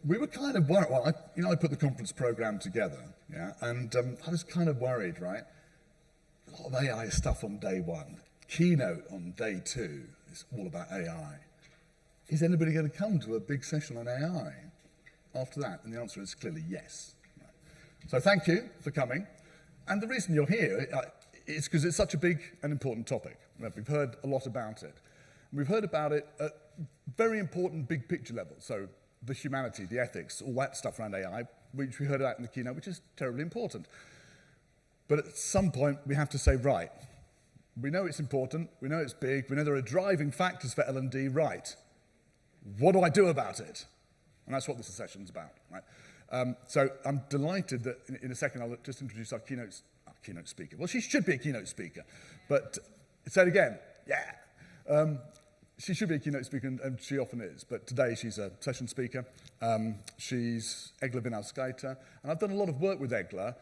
we were kind of worried. Well, I put the conference program together, yeah, and I was kind of worried, right? A lot of AI stuff on day one. Keynote on day two is all about AI. Is anybody going to come to a big session on AI after that? And the answer is clearly yes. Right. So thank you for coming. And the reason you're here is because it's such a big and important topic. We've heard a lot about it. We've heard about it at very important big picture level. So the humanity, the ethics, all that stuff around AI, which we heard about in the keynote, which is terribly important. But at some point, we have to say, right, we know it's important, we know it's big, we know there are driving factors for L&D, right. What do I do about it? And that's what this session's about, right? So I'm delighted that in a second I'll just introduce our keynote speaker. Well, she should be a keynote speaker, but say it again, yeah. She should be a keynote speaker, and she often is, but today she's a session speaker. She's Egla Vinauskaite, and I've done a lot of work with Egla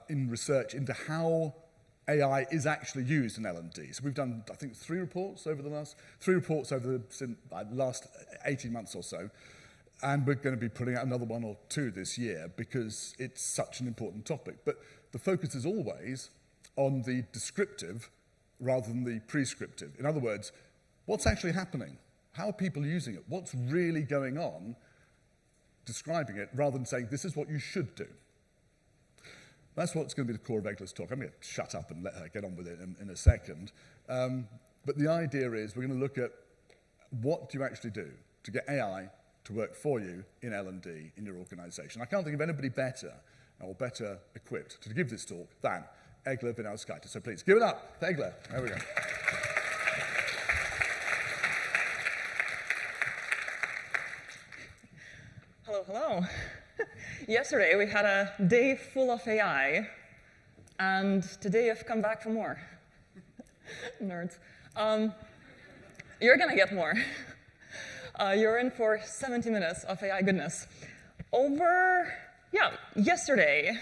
in research into how AI is actually used in L&D. So we've done, I think, 3 reports over the last 18 months or so, and we're going to be putting out another 1 or 2 this year because it's such an important topic. But the focus is always on the descriptive rather than the prescriptive. In other words, what's actually happening? How are people using it? What's really going on? Describing it rather than saying, this is what you should do. That's what's going to be the core of Egla's talk. I'm going to shut up and let her get on with it in a second. But the idea is we're going to look at what do you actually do to get AI to work for you in L&D in your organization. I can't think of anybody better or better equipped to give this talk than Egla Vinauskaite. So please give it up for Egla. There we go. Hello, hello. Yesterday we had a day full of AI, and today I've come back for more. Nerds. You're gonna get more. You're in for 70 minutes of AI goodness. Yesterday,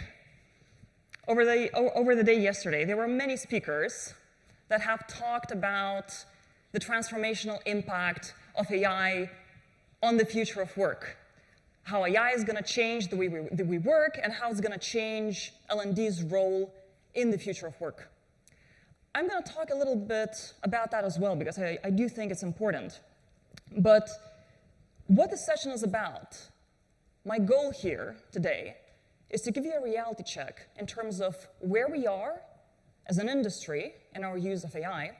over the day yesterday, there were many speakers that have talked about the transformational impact of AI on the future of work. How AI is going to change the way we work, and how it's going to change L&D's role in the future of work. I'm going to talk a little bit about that as well, because I do think it's important. But what the session is about, my goal here today, is to give you a reality check in terms of where we are as an industry in our use of AI,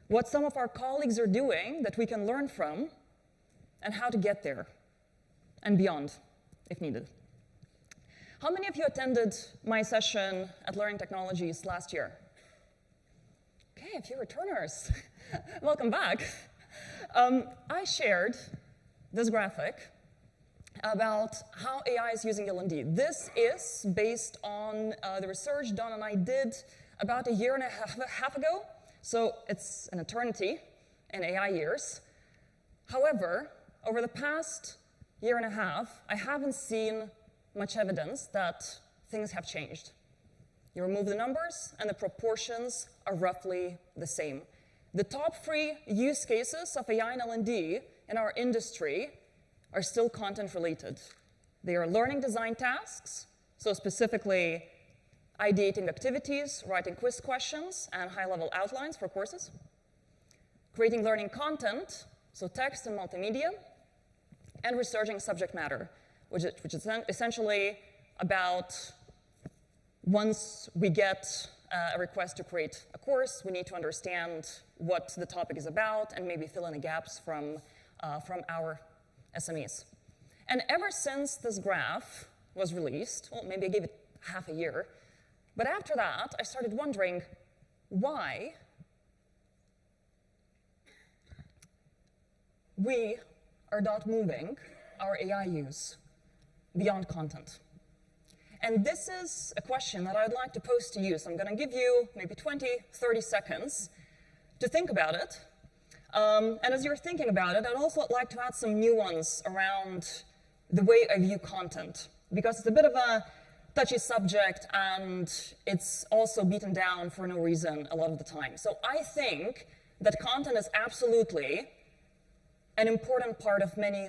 what some of our colleagues are doing that we can learn from, and how to get there. And beyond, if needed. How many of you attended my session at Learning Technologies last year? Okay, a few returners. Welcome back. I shared this graphic about how AI is using L&D. This is based on the research Don and I did about a year and a half ago, so it's an eternity in AI years. However, over the past year and a half, I haven't seen much evidence that things have changed. You remove the numbers, and the proportions are roughly the same. The top 3 use cases of AI and L&D in our industry are still content-related. They are learning design tasks, so specifically ideating activities, writing quiz questions, and high-level outlines for courses. Creating learning content, so text and multimedia, and researching subject matter, which is essentially about once we get a request to create a course, we need to understand what the topic is about and maybe fill in the gaps from our SMEs. And ever since this graph was released, well, maybe I gave it half a year, but after that, I started wondering why we are not moving our AI use beyond content. And this is a question that I'd like to pose to you. So I'm going to give you maybe 20, 30 seconds to think about it. And as you're thinking about it, I'd also like to add some nuance around the way I view content, because it's a bit of a touchy subject, and it's also beaten down for no reason a lot of the time. So I think that content is absolutely an important part of many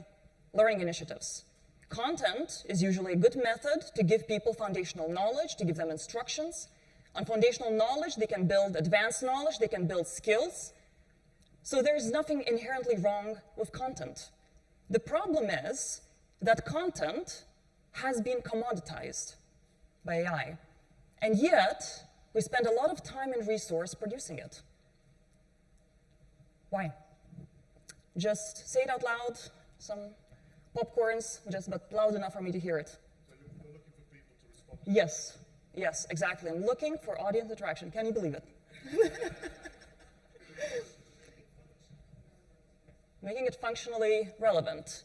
learning initiatives. Content is usually a good method to give people foundational knowledge, to give them instructions. On foundational knowledge, they can build advanced knowledge, they can build skills. So there's nothing inherently wrong with content. The problem is that content has been commoditized by AI. And yet, we spend a lot of time and resource producing it. Why? Just say it out loud, some popcorns, but loud enough for me to hear it. So you're looking for people to respond? Yes, yes, exactly. I'm looking for audience interaction. Can you believe it? Making it functionally relevant.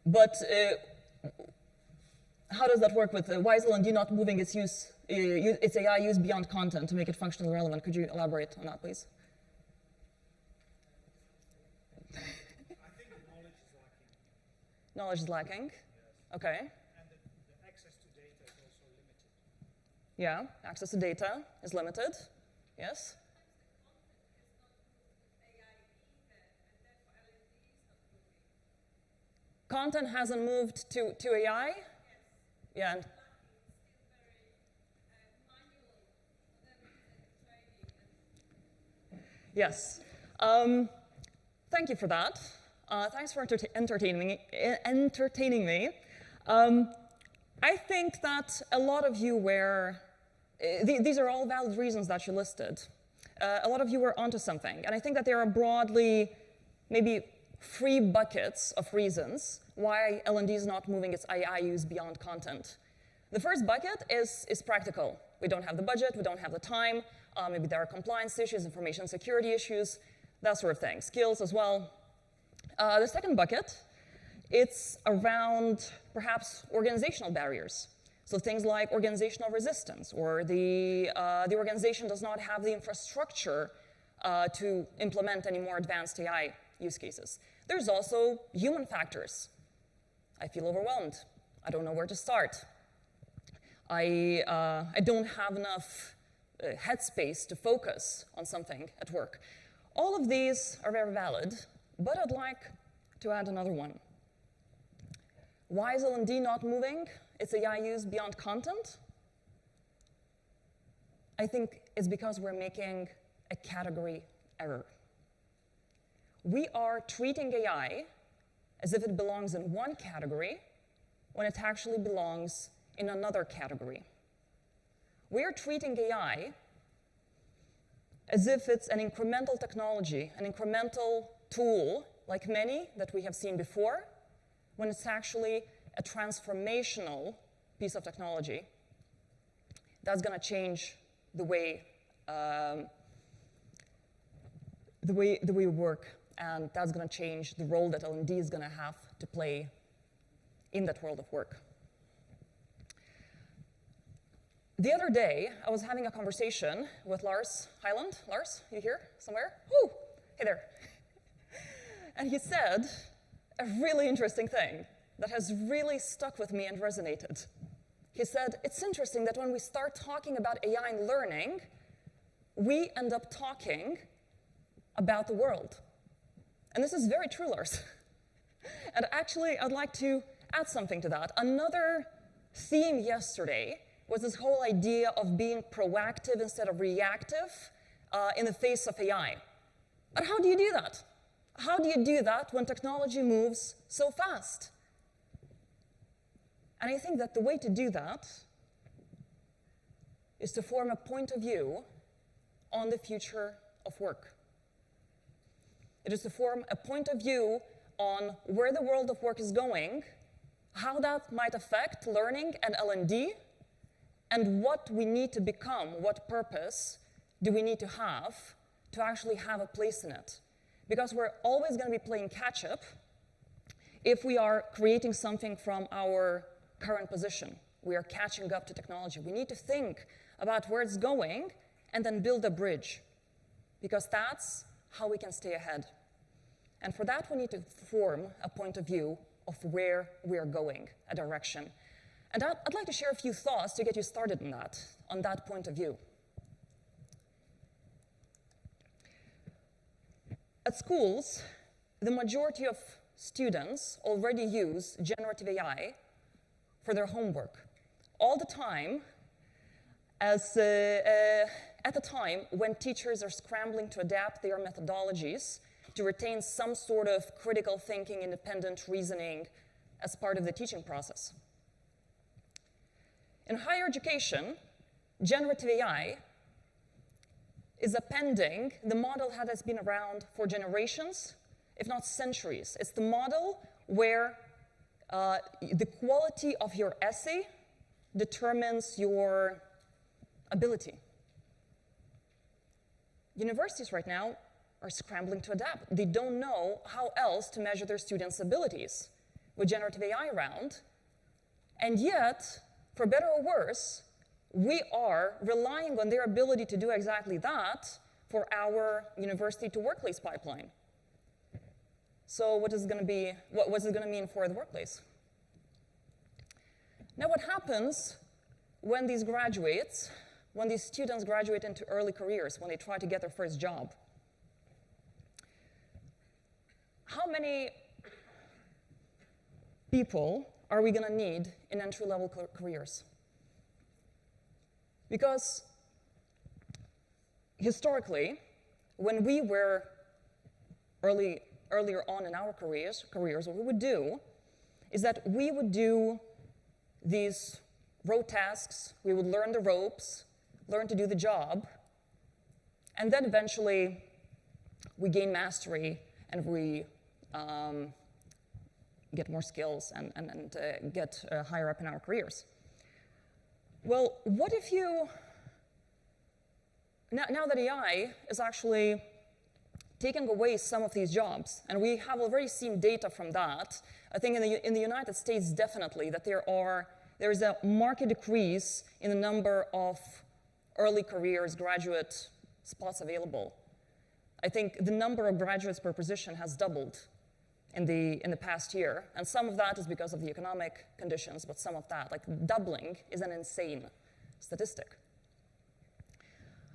But how does that work with why is L&D not moving its AI use beyond content to make it functionally relevant? Could you elaborate on that, please? I think the knowledge is lacking. Knowledge is lacking. Yes. Okay. And the access to data is also limited. Yeah, access to data is limited. Yes. Content hasn't moved to AI? Yes. Yeah. Yes. Thank you for that. Thanks for entertaining me. I think that a lot of you were, these are all valid reasons that you listed. A lot of you were onto something. And I think that there are broadly maybe 3 buckets of reasons why L&D is not moving its AI use beyond content. The first bucket is practical. We don't have the budget, we don't have the time, maybe there are compliance issues, information security issues, that sort of thing. Skills as well. The second bucket, it's around perhaps organizational barriers. So things like organizational resistance, or the organization does not have the infrastructure to implement any more advanced AI use cases. There's also human factors. I feel overwhelmed. I don't know where to start. I don't have enough headspace to focus on something at work. All of these are very valid, but I'd like to add another one. Why is L&D not moving its AI use beyond content? I think it's because we're making a category error. We are treating AI as if it belongs in one category when it actually belongs in another category. We are treating AI as if it's an incremental technology, an incremental tool, like many that we have seen before, when it's actually a transformational piece of technology that's going to change the way we work, and that's going to change the role that L&D is going to have to play in that world of work. The other day, I was having a conversation with Lars Hyland. Lars, you here somewhere? Woo! Hey there. And he said a really interesting thing that has really stuck with me and resonated. He said, it's interesting that when we start talking about AI and learning, we end up talking about the world. And this is very true, Lars. And actually, I'd like to add something to that. Another theme yesterday was this whole idea of being proactive instead of reactive in the face of AI. And how do you do that? How do you do that when technology moves so fast? And I think that the way to do that is to form a point of view on the future of work. It is to form a point of view on where the world of work is going, how that might affect learning and L&D, and what we need to become, what purpose do we need to have actually have a place in it. Because we're always going to be playing catch-up if we are creating something from our current position. We are catching up to technology. We need to think about where it's going and then build a bridge, because that's how we can stay ahead. And for that, we need to form a point of view of where we are going, a direction. And I'd like to share a few thoughts to get you started on that point of view. At schools, the majority of students already use generative AI for their homework. All the time, at the time when teachers are scrambling to adapt their methodologies to retain some sort of critical thinking, independent reasoning as part of the teaching process. In higher education, generative AI is appending the model that has been around for generations, if not centuries. It's the model where the quality of your essay determines your ability. Universities right now are scrambling to adapt. They don't know how else to measure their students' abilities with generative AI around. And yet, for better or worse, we are relying on their ability to do exactly that for our university to workplace pipeline. So what is it going to be? What's it going to mean for the workplace? Now, what happens when these students graduate into early careers, when they try to get their first job? How many people are we going to need in entry-level careers? Because historically, when we were earlier on in our careers, what we would do is that we would do these rote tasks, we would learn the ropes, learn to do the job, and then eventually we gain mastery and we get more skills and get higher up in our careers. Well, what if you, now that AI is actually taking away some of these jobs, and we have already seen data from that, I think in the United States definitely, that there is a marked decrease in the number of early careers graduate spots available. I think the number of graduates per position has doubled in the past year, and some of that is because of the economic conditions, but some of that, like doubling, is an insane statistic.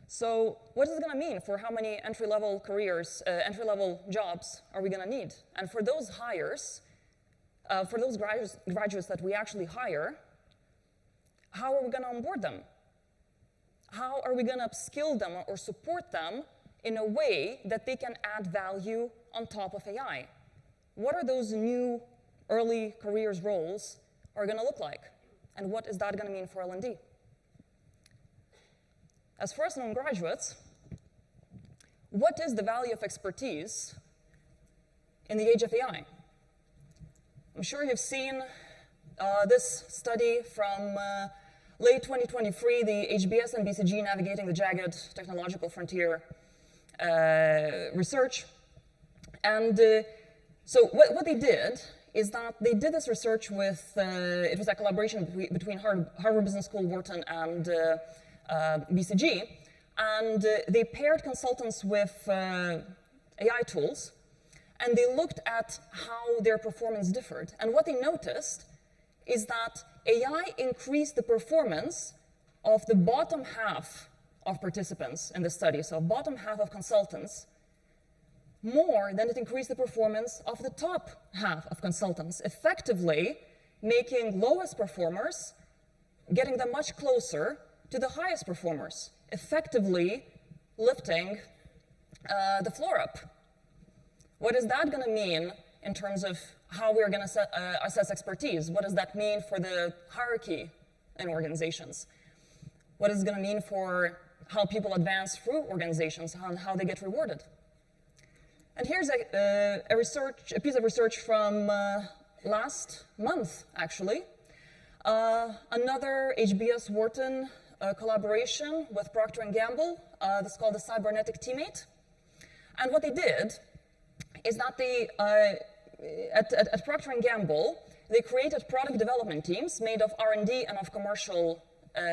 So what is it going to mean for how many entry-level careers, entry-level jobs are we going to need? And for those hires, for those graduates that we actually hire, how are we going to onboard them? How are we going to upskill them or support them in a way that they can add value on top of AI? What are those new early careers roles are going to look like? And what is that going to mean for L&D? As first non-graduates, what is the value of expertise in the age of AI? I'm sure you've seen this study from late 2023, the HBS and BCG Navigating the Jagged Technological Frontier research. And so what they did is that they did this research with, it was a collaboration between Harvard Business School, Wharton, and BCG, and they paired consultants with AI tools, and they looked at how their performance differed. And what they noticed is that AI increased the performance of the bottom half of participants in the study, so bottom half of consultants, more than it increased the performance of the top half of consultants, effectively making lowest performers, getting them much closer to the highest performers, effectively lifting the floor up. What is that going to mean in terms of how we're going to assess expertise? What does that mean for the hierarchy in organizations? What is it going to mean for how people advance through organizations and how they get rewarded? And here's a piece of research from last month, actually. Another HBS Wharton collaboration with Procter & Gamble. This is called the Cybernetic Teammate. And what they did is that they, at Procter & Gamble, they created product development teams made of R&D and of commercial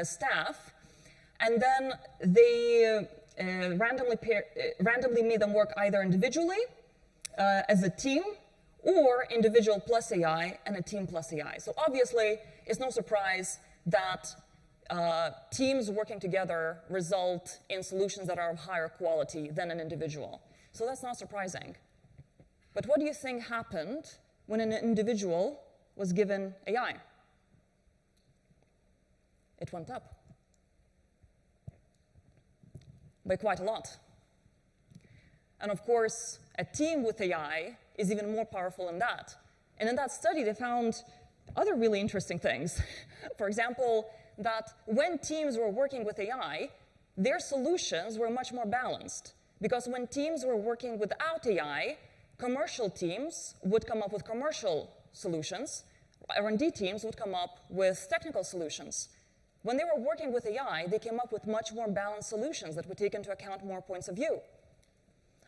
staff. And then they randomly made them work either individually as a team, or individual plus AI and a team plus AI. So obviously, it's no surprise that teams working together result in solutions that are of higher quality than an individual. So that's not surprising. But what do you think happened when an individual was given AI? it went up by quite a lot. And of course, a team with AI is even more powerful than that. And in that study, they found other really interesting things. For example, that when teams were working with AI, their solutions were much more balanced. Because when teams were working without AI, commercial teams would come up with commercial solutions, R&D teams would come up with technical solutions. When they were working with AI, they came up with much more balanced solutions that would take into account more points of view.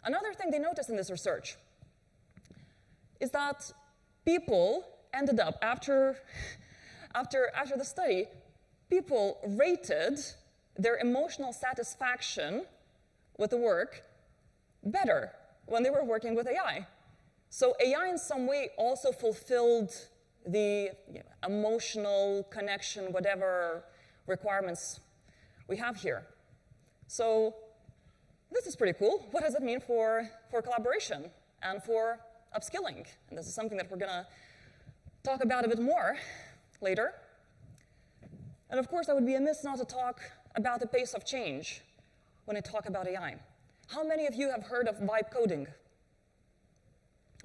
Another thing they noticed in this research is that people ended up, after the study, people rated their emotional satisfaction with the work better when they were working with AI. So AI in some way also fulfilled the emotional connection, whatever requirements we have here. So this is pretty cool. What does it mean for collaboration and for upskilling? And this is something that we're going to talk about a bit more later. And of course, I would be amiss not to talk about the pace of change when I talk about AI. How many of you have heard of vibe coding?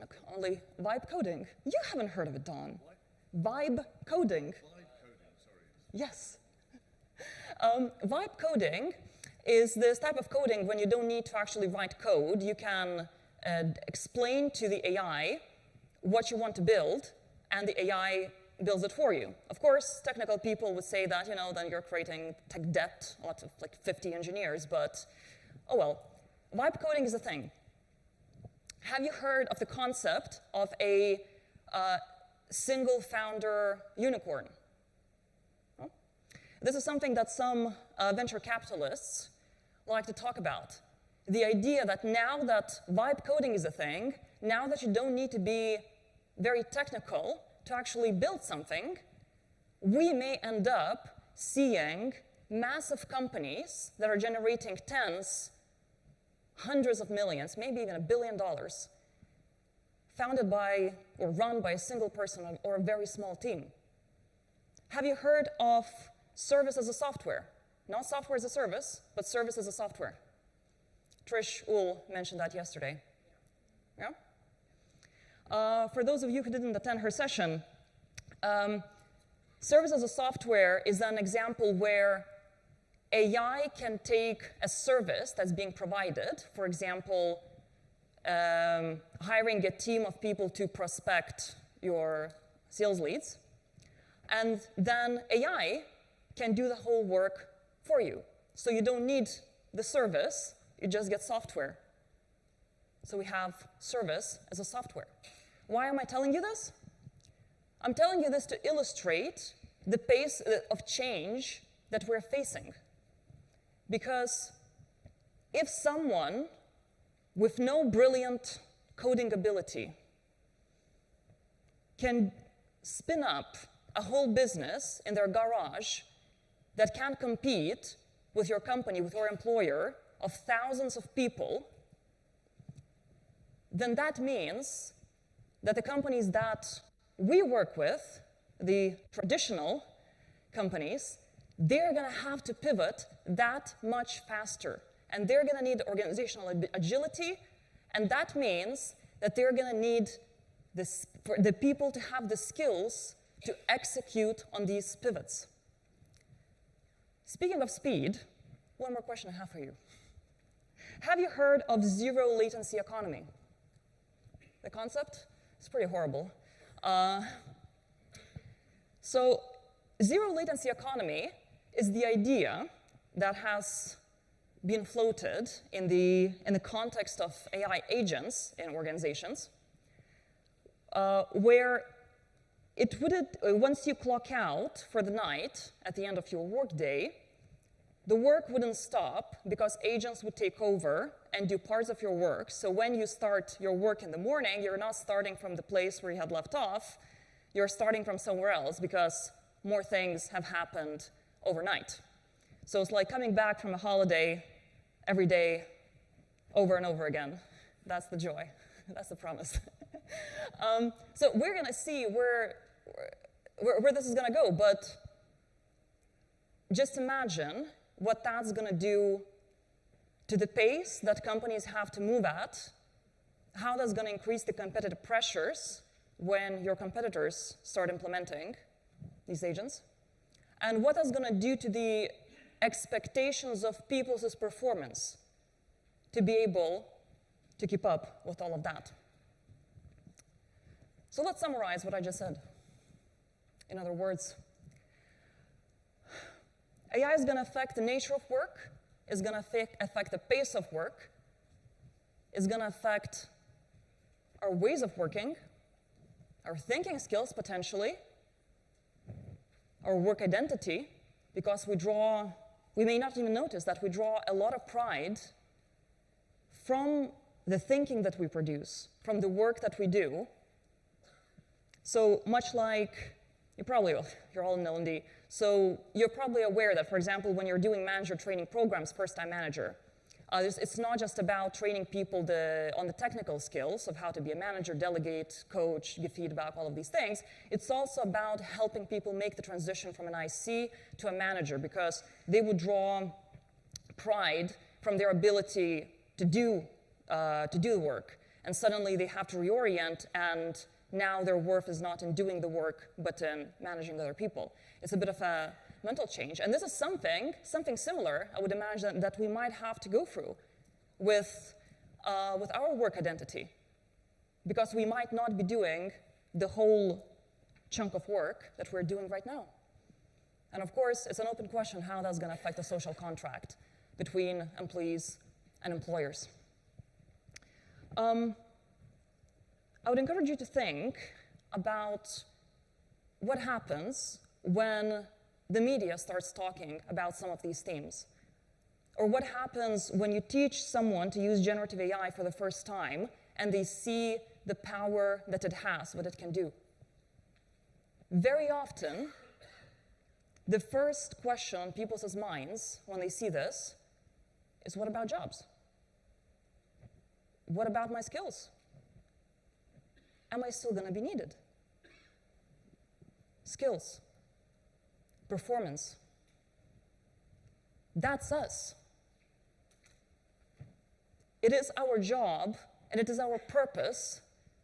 Okay, only vibe coding. You haven't heard of it, Don. What? Vibe coding. Vibe coding, sorry. Yes. Vibe coding is this type of coding when you don't need to actually write code. You can explain to the AI what you want to build, and the AI builds it for you. Of course, technical people would say that, then you're creating tech debt, lots of like 50 engineers, but oh well. Vibe coding is a thing. Have you heard of the concept of a single founder unicorn? Huh? This is something that some venture capitalists like to talk about. The idea that now that vibe coding is a thing, now that you don't need to be very technical to actually build something, we may end up seeing massive companies that are generating tens, hundreds of millions, maybe even $1 billion, founded by or run by a single person or a very small team. Have you heard of service as a software? Not software as a service, but service as a software. Trish Uhl mentioned that yesterday. Yeah? For those of you who didn't attend her session, service as a software is an example where AI can take a service that's being provided, for example, hiring a team of people to prospect your sales leads, and then AI can do the whole work for you. So you don't need the service, you just get software. So we have service as a software. Why am I telling you this? I'm telling you this to illustrate the pace of change that we're facing. Because if someone with no brilliant coding ability can spin up a whole business in their garage that can compete with your company, with your employer, of thousands of people, then that means that the companies that we work with, the traditional companies, they're going to have to pivot that much faster. And they're going to need organizational agility, and that means that they're going to need for the people to have the skills to execute on these pivots. Speaking of speed, one more question I have for you. Have you heard of zero latency economy? The concept is pretty horrible. So zero latency economy is the idea that has been floated in the context of AI agents in organizations, where once you clock out for the night at the end of your workday, the work wouldn't stop because agents would take over and do parts of your work. So when you start your work in the morning, you're not starting from the place where you had left off, you're starting from somewhere else because more things have happened overnight. So it's like coming back from a holiday every day over and over again. That's the joy. That's the promise. So we're going to see where this is going to go, but just imagine what that's going to do to the pace that companies have to move at, how that's going to increase the competitive pressures when your competitors start implementing these agents, and what that's going to do to the expectations of people's performance to be able to keep up with all of that. So let's summarize what I just said. In other words, AI is going to affect the nature of work, is going to affect the pace of work, is going to affect our ways of working, our thinking skills potentially, our work identity, because we may not even notice that we draw a lot of pride from the thinking that we produce, from the work that we do. So much like, you're all in L&D, so you're probably aware that, for example, when you're doing manager training programs, first-time manager, it's not just about training people on the technical skills of how to be a manager, delegate, coach, give feedback, all of these things. It's also about helping people make the transition from an IC to a manager, because they would draw pride from their ability to do the work. And suddenly they have to reorient, and now their worth is not in doing the work, but in managing other people. It's a bit of a mental change. And this is something similar, I would imagine, that we might have to go through with our work identity, because we might not be doing the whole chunk of work that we're doing right now. And of course, it's an open question how that's going to affect the social contract between employees and employers. I would encourage you to think about what happens when the media starts talking about some of these themes. Or what happens when you teach someone to use generative AI for the first time and they see the power that it has, what it can do. Very often, the first question on people's minds when they see this is, what about jobs? What about my skills? Am I still going to be needed? Skills, performance. That's us. It is our job and it is our purpose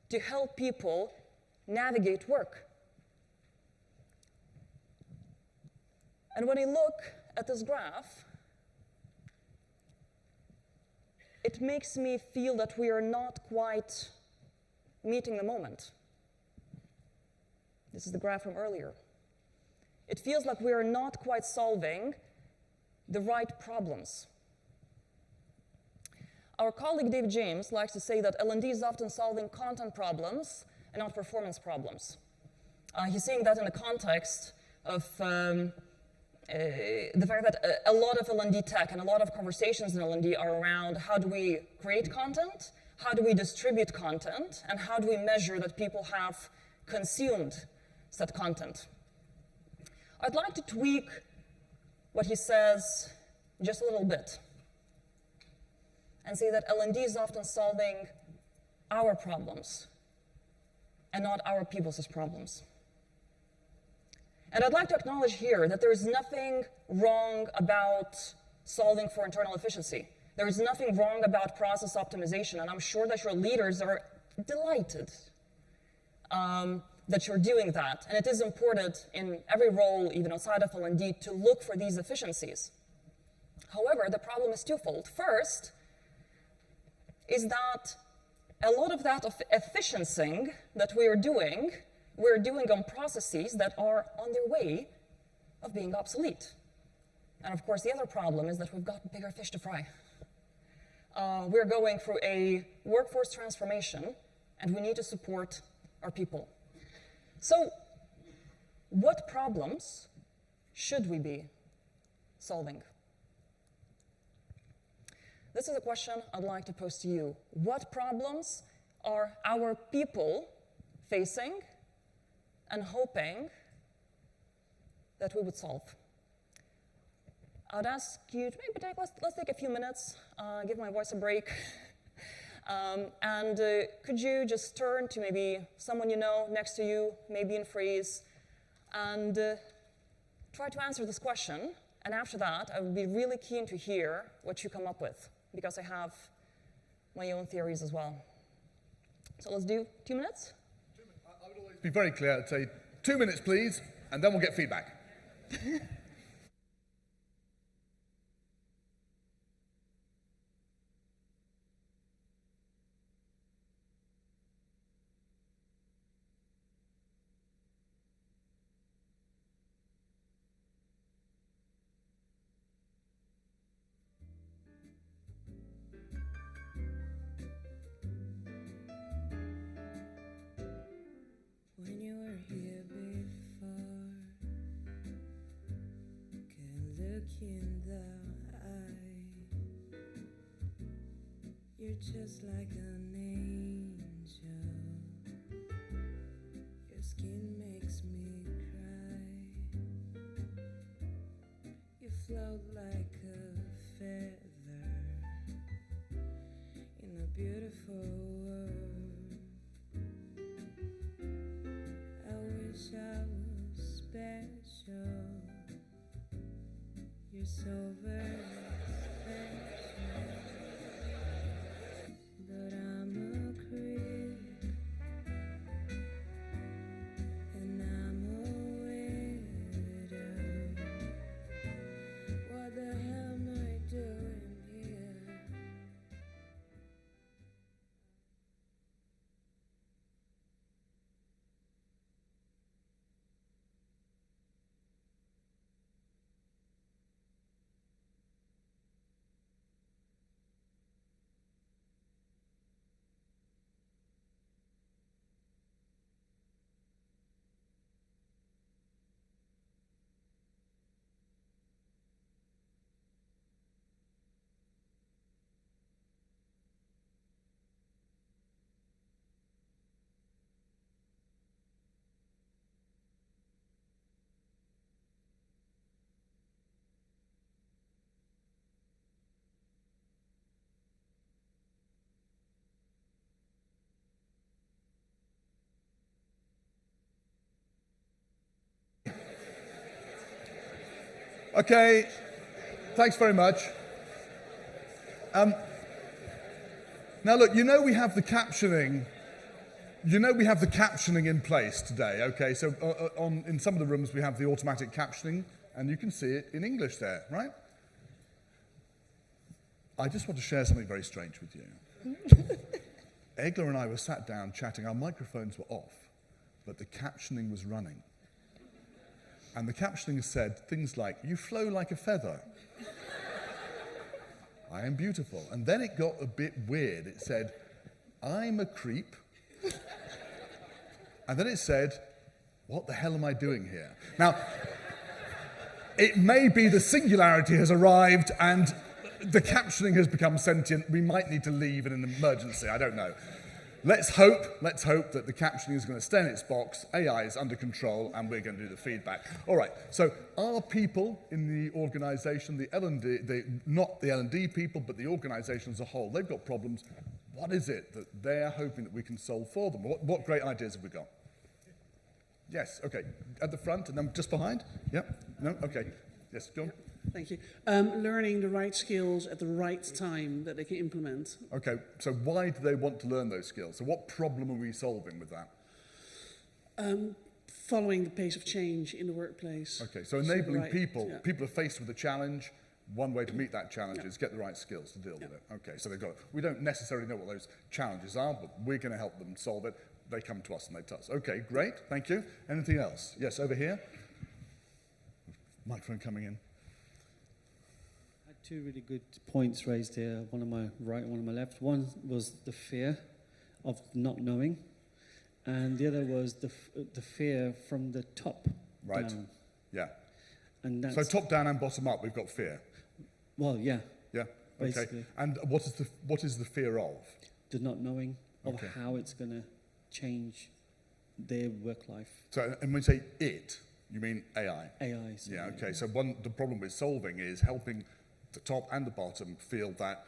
to help people navigate work. And when I look at this graph, it makes me feel that we are not quite meeting the moment. This is the graph from earlier. It feels like we are not quite solving the right problems. Our colleague Dave James likes to say that L&D is often solving content problems and not performance problems. He's saying that in the context of the fact that a lot of L&D tech and a lot of conversations in L&D are around how do we create content, how do we distribute content, and how do we measure that people have consumed that content. I'd like to tweak what he says just a little bit and say that L&D is often solving our problems and not our people's problems. And I'd like to acknowledge here that there is nothing wrong about solving for internal efficiency. There is nothing wrong about process optimization, and I'm sure that your leaders are delighted that you're doing that. And it is important in every role, even outside of L&D, to look for these efficiencies. However, the problem is twofold. First is that a lot of that efficiencying that we're doing on processes that are on their way of being obsolete. And of course, the other problem is that we've got bigger fish to fry. We're going through a workforce transformation, and we need to support our people. So, what problems should we be solving? This is a question I'd like to pose to you. What problems are our people facing and hoping that we would solve? I'd ask you to maybe let's take a few minutes, give my voice a break, and could you just turn to maybe someone you know next to you, maybe in freeze, and try to answer this question And after that, I would be really keen to hear what you come up with, because I have my own theories as well. So let's do 2 minutes. I would always be very clear. I'd say 2 minutes, please, and then we'll get feedback. When you were here before, can look in the eye. You're just like an angel. Your skin makes me cry. You float like a feather in a beautiful world. I wish I was special. You're so very special. But I'm a creep, and I'm a weirdo. What the hell am I doing here? Okay, thanks very much. Now look, you know we have the captioning. You know we have the captioning in place today. Okay, so in some of the rooms we have the automatic captioning, and you can see it in English there, right? I just want to share something very strange with you. Egler and I were sat down chatting. Our microphones were off, but the captioning was running. And the captioning said things like, "You flow like a feather." "I am beautiful." And then it got a bit weird. It said, "I'm a creep." And then it said, "What the hell am I doing here?" Now, it may be the singularity has arrived and the captioning has become sentient. We might need to leave in an emergency. I don't know. Let's hope that the captioning is going to stay in its box, AI is under control, and we're going to do the feedback. All right, so our people in the organization, the L&D, not the L&D people, but the organization as a whole, they've got problems. What is it that they're hoping that we can solve for them? What great ideas have we got? Yes, okay. At the front and then just behind? Yep. No? Okay. Yes, John? Thank you. Learning the right skills at the right time that they can implement. Okay, so why do they want to learn those skills? So what problem are we solving with that? Following the pace of change in the workplace. Okay, so enabling right, people, yeah. people are faced with a challenge. One way to meet that challenge is get the right skills to deal with it. Okay, so they've got, we don't necessarily know what those challenges are, but we're going to help them solve it. They come to us and they tell us. Okay, great, thank you. Anything else? Yes, over here. Microphone coming in. I had two really good points raised here, one on my right and one on my left. One was the fear of not knowing, and the other was the fear from the top Right, down. yeah. And that's, So top down and bottom up, we've got fear. well, yeah, Yeah, okay. Basically. And what is the fear of? the not knowing of Okay. how it's going to change their work life. So, and when you say it, you mean AI? AI. So Yeah, okay. So the problem we're solving is helping the top and the bottom feel that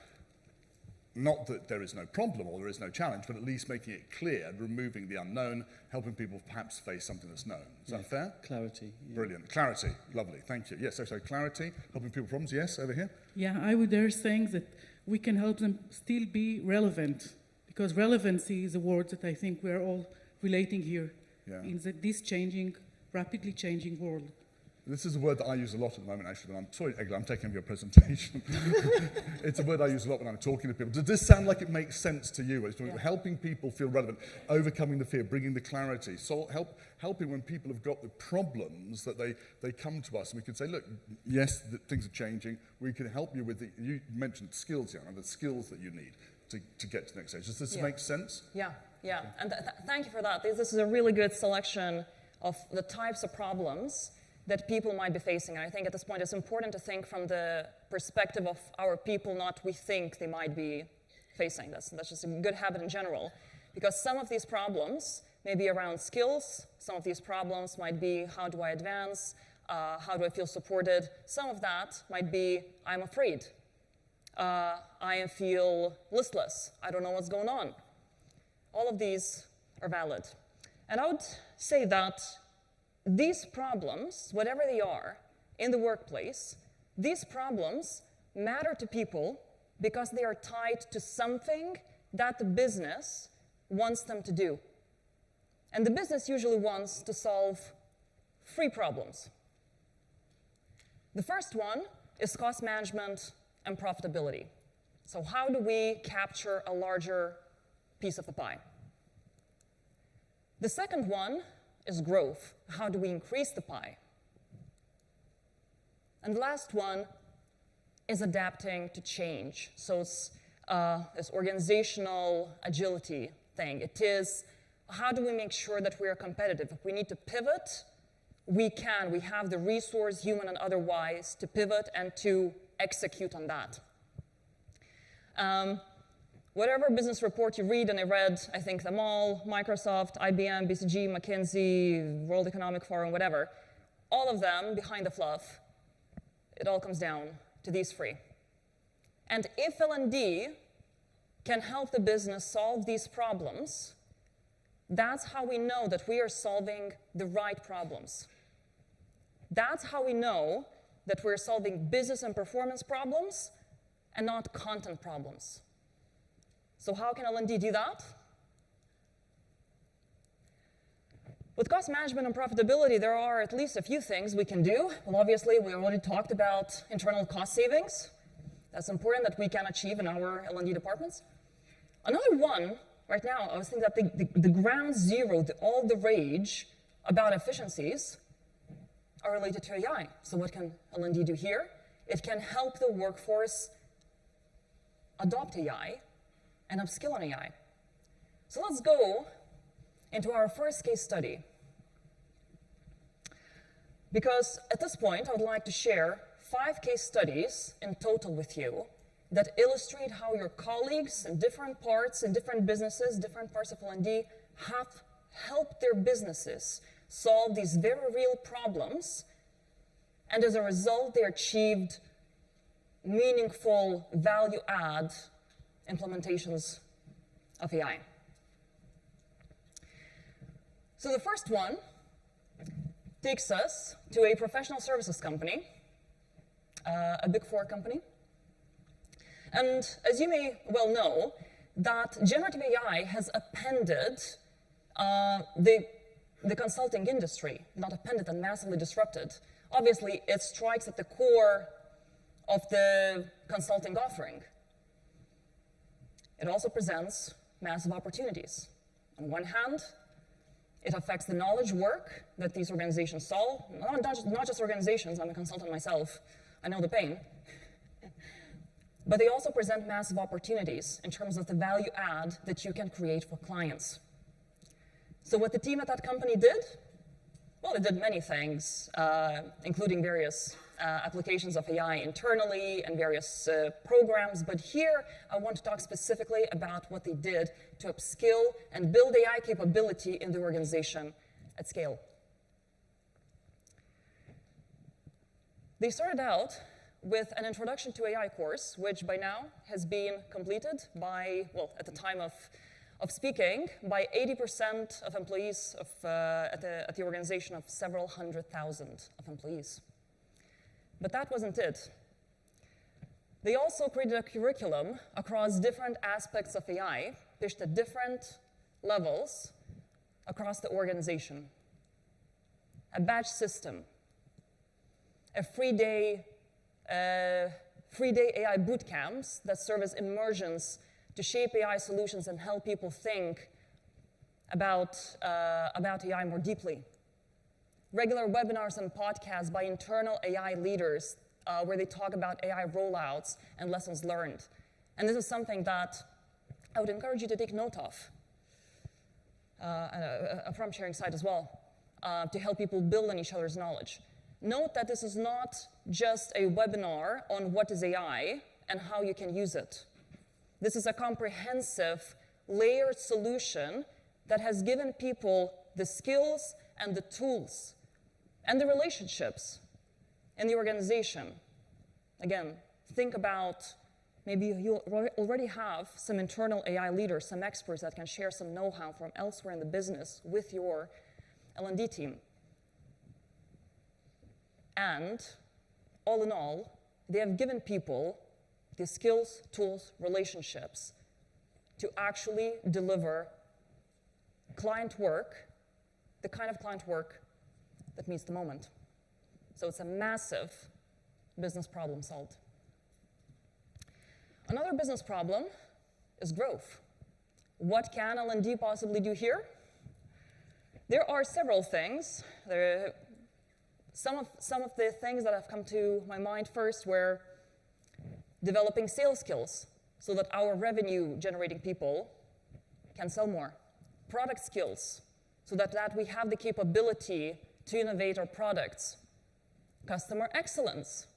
not that there is no problem or there is no challenge, but at least making it clear, removing the unknown, helping people perhaps face something that's known. Is that fair? Clarity. Yeah. Brilliant. Clarity. Lovely. Thank you. Yes, so clarity, helping people with problems. Yes, over here. Yeah, I would dare saying that we can help them still be relevant, because relevancy is a word that I think we're all relating here in this rapidly changing world. This is a word that I use a lot at the moment, actually. When I'm sorry, Egla, I'm taking over your presentation. It's a word I use a lot when I'm talking to people. Does this sound like it makes sense to you? It's helping people feel relevant, overcoming the fear, bringing the clarity, helping when people have got the problems that they come to us, and we can say, look, yes, things are changing. We can help you with you mentioned skills here, the skills that you need to get to the next stage. Does this make sense? Yeah. And thank you for that. This is a really good selection of the types of problems that people might be facing. And I think at this point it's important to think from the perspective of our people, not we think they might be facing. That's just a good habit in general. Because some of these problems may be around skills. Some of these problems might be, how do I advance? How do I feel supported? Some of that might be, I'm afraid. I feel listless. I don't know what's going on. All of these are valid. And I would say that these problems, whatever they are, in the workplace, these problems matter to people because they are tied to something that the business wants them to do. And the business usually wants to solve 3 problems. The first one is cost management and profitability. So how do we capture a larger piece of the pie? The second one is growth. How do we increase the pie? And the last one is adapting to change. So it's this organizational agility thing. It is, how do we make sure that we are competitive? If we need to pivot, we can. We have the resource, human and otherwise, to pivot and to execute on that. Whatever business report you read, and I read, I think, them all, Microsoft, IBM, BCG, McKinsey, World Economic Forum, whatever, all of them, behind the fluff, it all comes down to these 3. And if L&D can help the business solve these problems, that's how we know that we are solving the right problems. That's how we know that we're solving business and performance problems and not content problems. So how can L&D do that? With cost management and profitability, there are at least a few things we can do. Well, obviously, we already talked about internal cost savings. That's important that we can achieve in our L&D departments. Another one, right now, I was thinking that the ground zero, all the rage about efficiencies are related to AI. So what can L&D do here? It can help the workforce adopt AI and upskill on AI. So let's go into our first case study. Because at this point, I would like to share 5 case studies in total with you that illustrate how your colleagues in different parts, in different businesses, different parts of L&D have helped their businesses solve these very real problems, and as a result, they achieved meaningful value-add implementations of AI. So the first one takes us to a professional services company, a Big 4 company. And as you may well know, that generative AI has appended the consulting industry, not appended and massively disrupted. Obviously, it strikes at the core of the consulting offering. It also presents massive opportunities. On one hand, it affects the knowledge work that these organizations solve. Not just organizations, I'm a consultant myself, I know the pain. But they also present massive opportunities in terms of the value add that you can create for clients. So what the team at that company did? Well, it did many things, including various applications of AI internally and various programs. But here, I want to talk specifically about what they did to upskill and build AI capability in the organization at scale. They started out with an Introduction to AI course, which by now has been completed by, well, at the time of speaking, by 80% of employees at the organization of several 100,000 of employees. But that wasn't it. They also created a curriculum across different aspects of AI, pitched at different levels across the organization. A badge system, a free-day AI boot camps that serve as immersions to shape AI solutions and help people think about AI more deeply. Regular webinars and podcasts by internal AI leaders where they talk about AI rollouts and lessons learned. And this is something that I would encourage you to take note of, from sharing side as well, to help people build on each other's knowledge. Note that this is not just a webinar on what is AI and how you can use it. This is a comprehensive, layered solution that has given people the skills and the tools and the relationships in the organization. Again, think about maybe you already have some internal AI leaders, some experts that can share some know-how from elsewhere in the business with your L&D team. And all in all, they have given people the skills, tools, relationships to actually deliver client work, the kind of client work that meets the moment. So it's a massive business problem solved. Another business problem is growth. What can L&D possibly do here? There are several things. Some of the things that have come to my mind first were developing sales skills so that our revenue-generating people can sell more. Product skills, so that we have the capability to innovate our products. Customer excellence,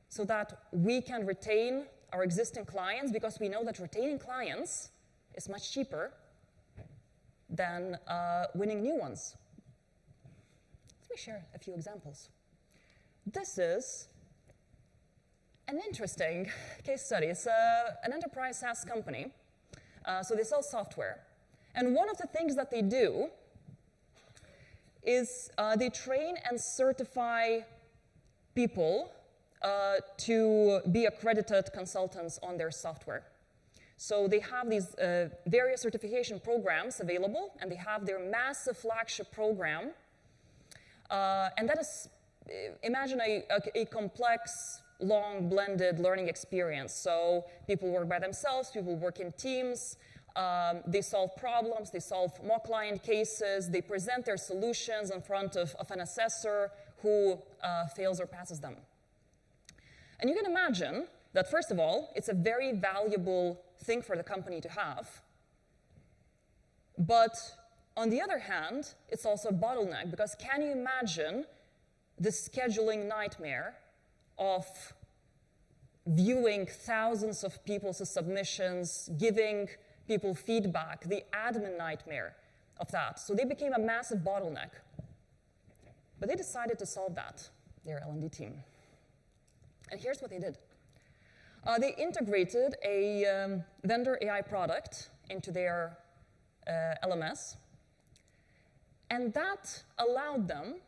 so that we can retain our existing clients, because we know that retaining clients is much cheaper than winning new ones. Let me share a few examples. This is an interesting case study. It's an enterprise SaaS company. So they sell software. And one of the things that they do is they train and certify people to be accredited consultants on their software. So they have these various certification programs available, and they have their massive flagship program. And that is, imagine a complex, long, blended learning experience. So people work by themselves, people work in teams, they solve problems, they solve mock client cases, they present their solutions in front of an assessor who fails or passes them. And you can imagine that, first of all, it's a very valuable thing for the company to have. But on the other hand, it's also a bottleneck, because can you imagine the scheduling nightmare of viewing thousands of people's submissions, giving people feedback, the admin nightmare of that? So they became a massive bottleneck. But they decided to solve that, their L&D team. And here's what they did. They integrated a vendor AI product into their LMS, and that allowed them,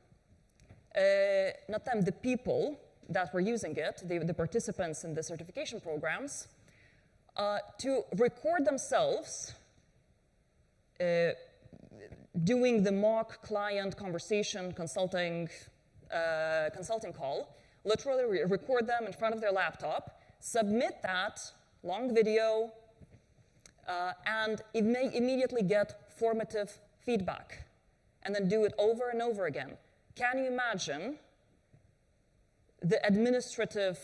not them, the people that were using it, the participants in the certification programs, to record themselves doing the mock client conversation consulting call, literally record them in front of their laptop, submit that long video, and immediately get formative feedback, and then do it over and over again. Can you imagine the administrative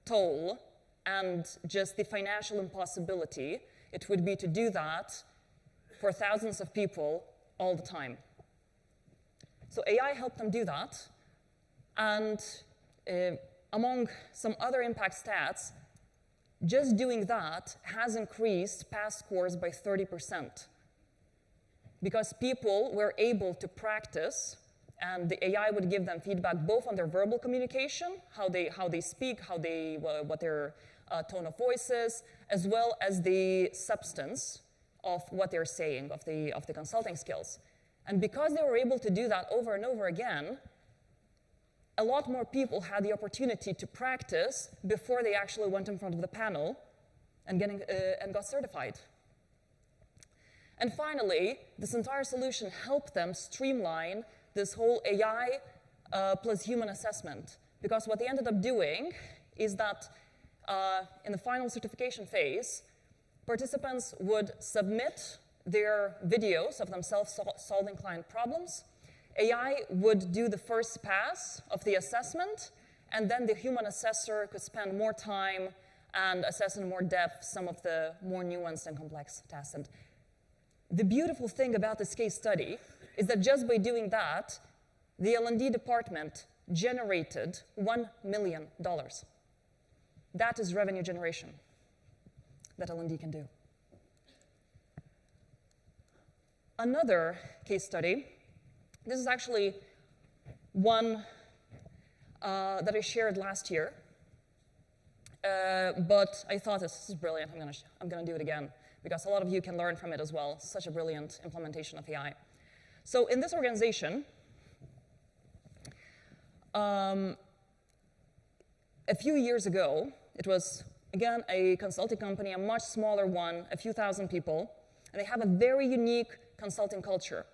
toll and just the financial impossibility it would be to do that for thousands of people all the time? So AI helped them do that, and among some other impact stats, just doing that has increased pass scores by 30%, because people were able to practice and the AI would give them feedback both on their verbal communication, how they speak, what their tone of voice is, as well as the substance of what they're saying, of the consulting skills. And because they were able to do that over and over again, a lot more people had the opportunity to practice before they actually went in front of the panel and got certified. And finally, this entire solution helped them streamline this whole AI plus human assessment. Because what they ended up doing is that in the final certification phase, participants would submit their videos of themselves solving client problems. AI would do the first pass of the assessment, and then the human assessor could spend more time and assess in more depth some of the more nuanced and complex tests. And the beautiful thing about this case study is that just by doing that, the L&D department generated $1 million. That is revenue generation that L&D can do. Another case study, this is actually one that I shared last year, but I thought this is brilliant. I'm gonna do it again because a lot of you can learn from it as well. Such a brilliant implementation of AI. So in this organization, a few years ago, it was, again, a consulting company, a much smaller one, a few thousand people, and they have a very unique consulting culture,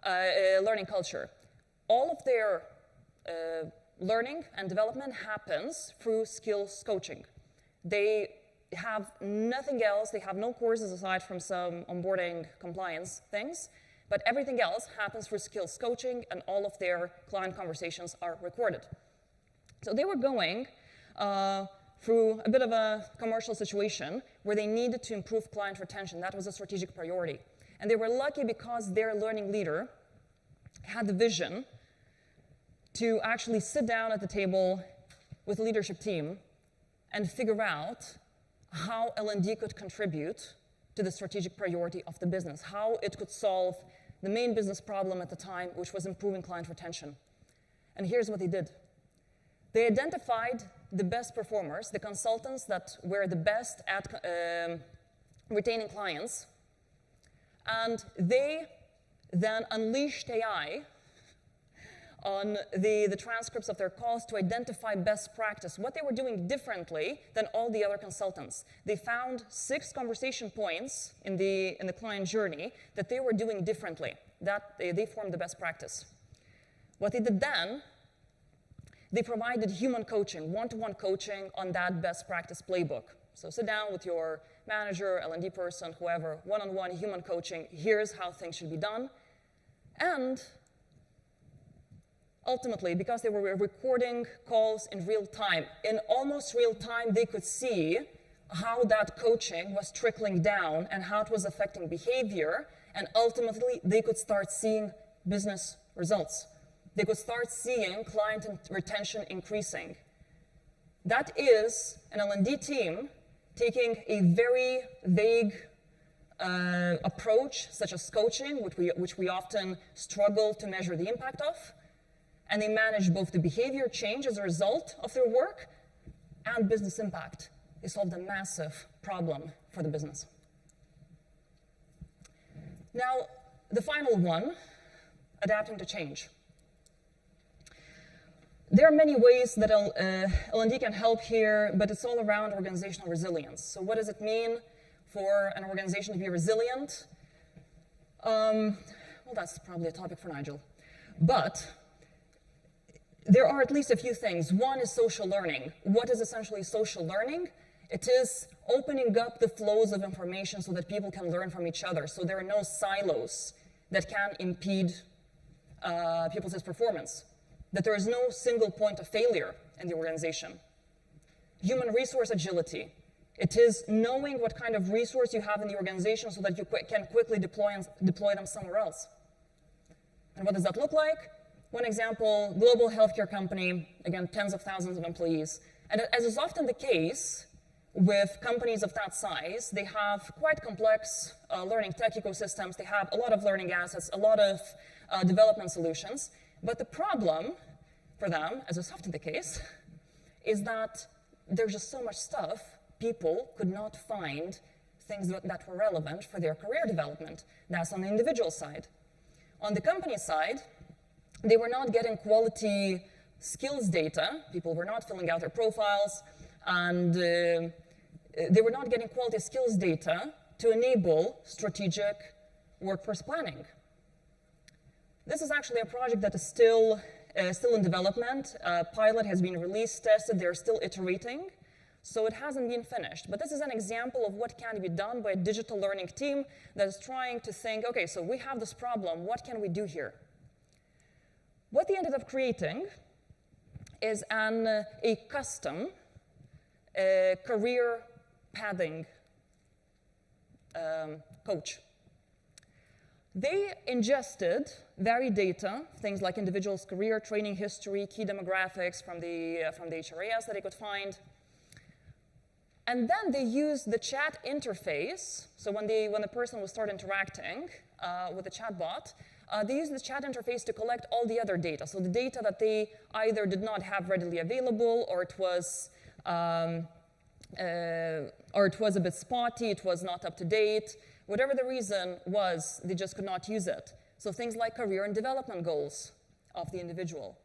learning culture. All of their learning and development happens through skills coaching. They have nothing else. They have no courses aside from some onboarding compliance things, but everything else happens through skills coaching, and all of their client conversations are recorded. So they were going through a bit of a commercial situation where they needed to improve client retention. That was a strategic priority. And they were lucky because their learning leader had the vision to actually sit down at the table with the leadership team and figure out how L&D could contribute to the strategic priority of the business, how it could solve the main business problem at the time, which was improving client retention. And here's what they did. They identified the best performers, the consultants that were the best at retaining clients, and they then unleashed AI on the transcripts of their calls to identify best practice, what they were doing differently than all the other consultants. They found 6 conversation points in the client journey that they were doing differently, that they formed the best practice. What they did then, they provided human coaching, one-to-one coaching on that best practice playbook. So sit down with your manager, L&D person, whoever, one-on-one human coaching. Here's how things should be done. And ultimately, because they were recording calls in real time, in almost real time, they could see how that coaching was trickling down and how it was affecting behavior. And ultimately, they could start seeing business results. They could start seeing client retention increasing. That is an L&D team taking a very vague approach, such as coaching, which we often struggle to measure the impact of, and they manage both the behavior change as a result of their work and business impact. They solved a massive problem for the business. Now, the final one, adapting to change. There are many ways that L&D can help here, but it's all around organizational resilience. So what does it mean for an organization to be resilient? Well, that's probably a topic for Nigel. But there are at least a few things. One is social learning. What is essentially social learning? It is opening up the flows of information so that people can learn from each other, so there are no silos that can impede people's performance, that there is no single point of failure in the organization. Human resource agility. It is knowing what kind of resource you have in the organization so that you can quickly deploy them somewhere else. And what does that look like? One example, global healthcare company, again, tens of thousands of employees. And as is often the case with companies of that size, they have quite complex learning tech ecosystems. They have a lot of learning assets, a lot of development solutions. But the problem for them, as is often the case, is that there's just so much stuff, people could not find things that were relevant for their career development. That's on the individual side. On the company side, they were not getting quality skills data. People were not filling out their profiles, and they were not getting quality skills data to enable strategic workforce planning. This is actually a project that is still in development. A pilot has been released, tested, they're still iterating, so it hasn't been finished. But this is an example of what can be done by a digital learning team that is trying to think, okay, so we have this problem, what can we do here? What they ended up creating is a custom career pathing coach. They ingested varied data, things like individuals' career, training history, key demographics from the HRAS that they could find. And then they used the chat interface. So when the person would start interacting with the chatbot, they used the chat interface to collect all the other data. So the data that they either did not have readily available, or it was a bit spotty, it was not up to date. Whatever the reason was, they just could not use it. So things like career and development goals of the individual,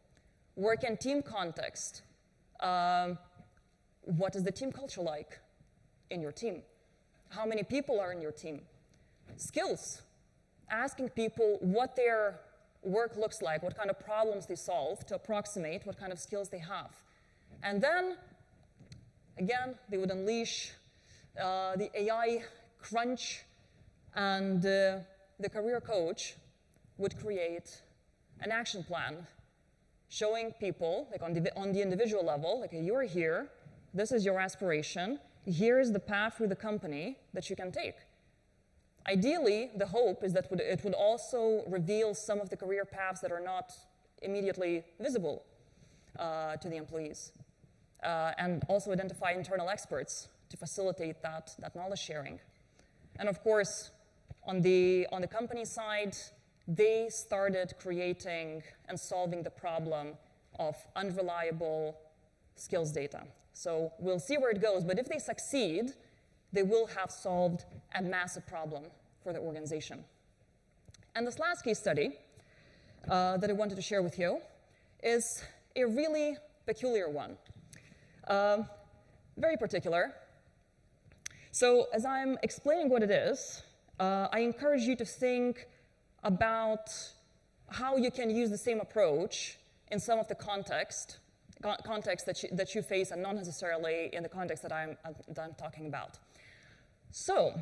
work and team context. What is the team culture like in your team? How many people are in your team? Skills, asking people what their work looks like, what kind of problems they solve to approximate what kind of skills they have. And then, again, they would unleash the AI crunch, and the career coach would create an action plan showing people, like on the individual level, like, you're here, this is your aspiration, here is the path through the company that you can take. Ideally, the hope is that it would also reveal some of the career paths that are not immediately visible to the employees, and also identify internal experts to facilitate that knowledge sharing. And of course, on the company side, they started creating and solving the problem of unreliable skills data. So we'll see where it goes, but if they succeed, they will have solved a massive problem for the organization. And this last case study that I wanted to share with you is a really peculiar one, very particular. So as I'm explaining what it is, I encourage you to think about how you can use the same approach in some of the context that you face, and not necessarily in the context that I'm talking about. So,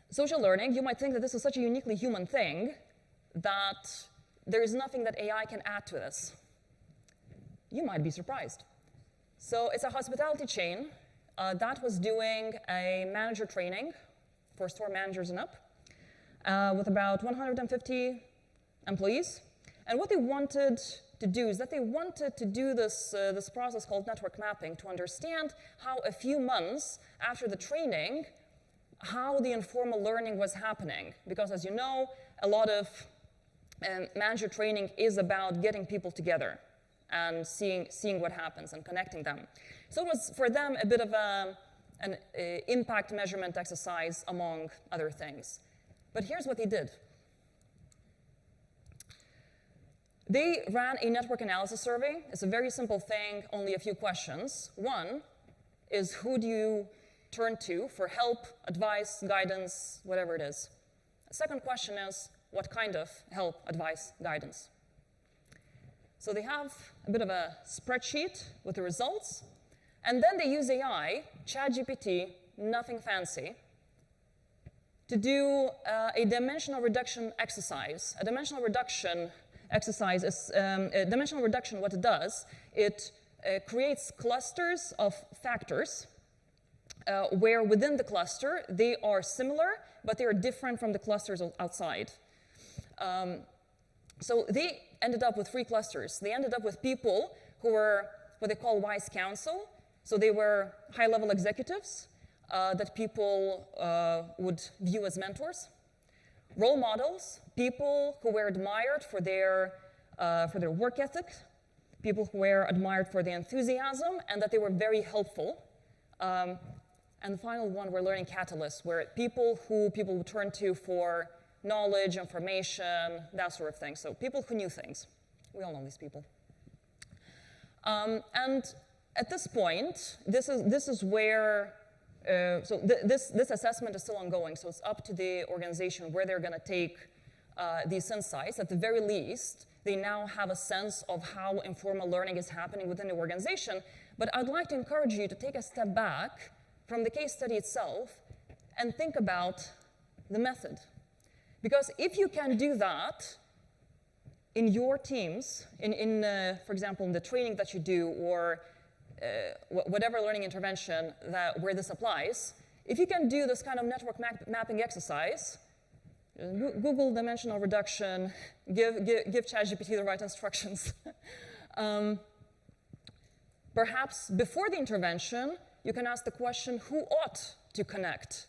social learning, you might think that this is such a uniquely human thing that there is nothing that AI can add to this. You might be surprised. So it's a hospitality chain that was doing a manager training for store managers and up with about 150 employees. And what they wanted to do is that they wanted to do this process called network mapping to understand how a few months after the training, how the informal learning was happening. Because as you know, a lot of manager training is about getting people together and seeing what happens and connecting them. So it was, for them, a bit of an impact measurement exercise, among other things. But here's what they did. They ran a network analysis survey. It's a very simple thing, only a few questions. One is, who do you turn to for help, advice, guidance, whatever it is? The second question is, what kind of help, advice, guidance? So they have a bit of a spreadsheet with the results, and then they use AI, ChatGPT, nothing fancy, to do a dimensional reduction exercise. A dimensional reduction exercise is, dimensional reduction, what it does, it creates clusters of factors where within the cluster they are similar, but they are different from the clusters outside. So they ended up with 3 clusters. They ended up with people who were what they call wise counsel. So they were high-level executives that people would view as mentors. Role models, people who were admired for their for their work ethic, people who were admired for their enthusiasm, and that they were very helpful. And the final one were learning catalysts, where people would turn to for knowledge, information, that sort of thing. So people who knew things. We all know these people. And at this point, this is where, this assessment is still ongoing, so it's up to the organization where they're going to take these insights. At the very least, they now have a sense of how informal learning is happening within the organization. But I'd like to encourage you to take a step back from the case study itself and think about the method. Because if you can do that in your teams, for example, in the training that you do, or whatever learning intervention where this applies, if you can do this kind of network mapping exercise, Google dimensional reduction, give ChatGPT the right instructions. Perhaps before the intervention, you can ask the question, who ought to connect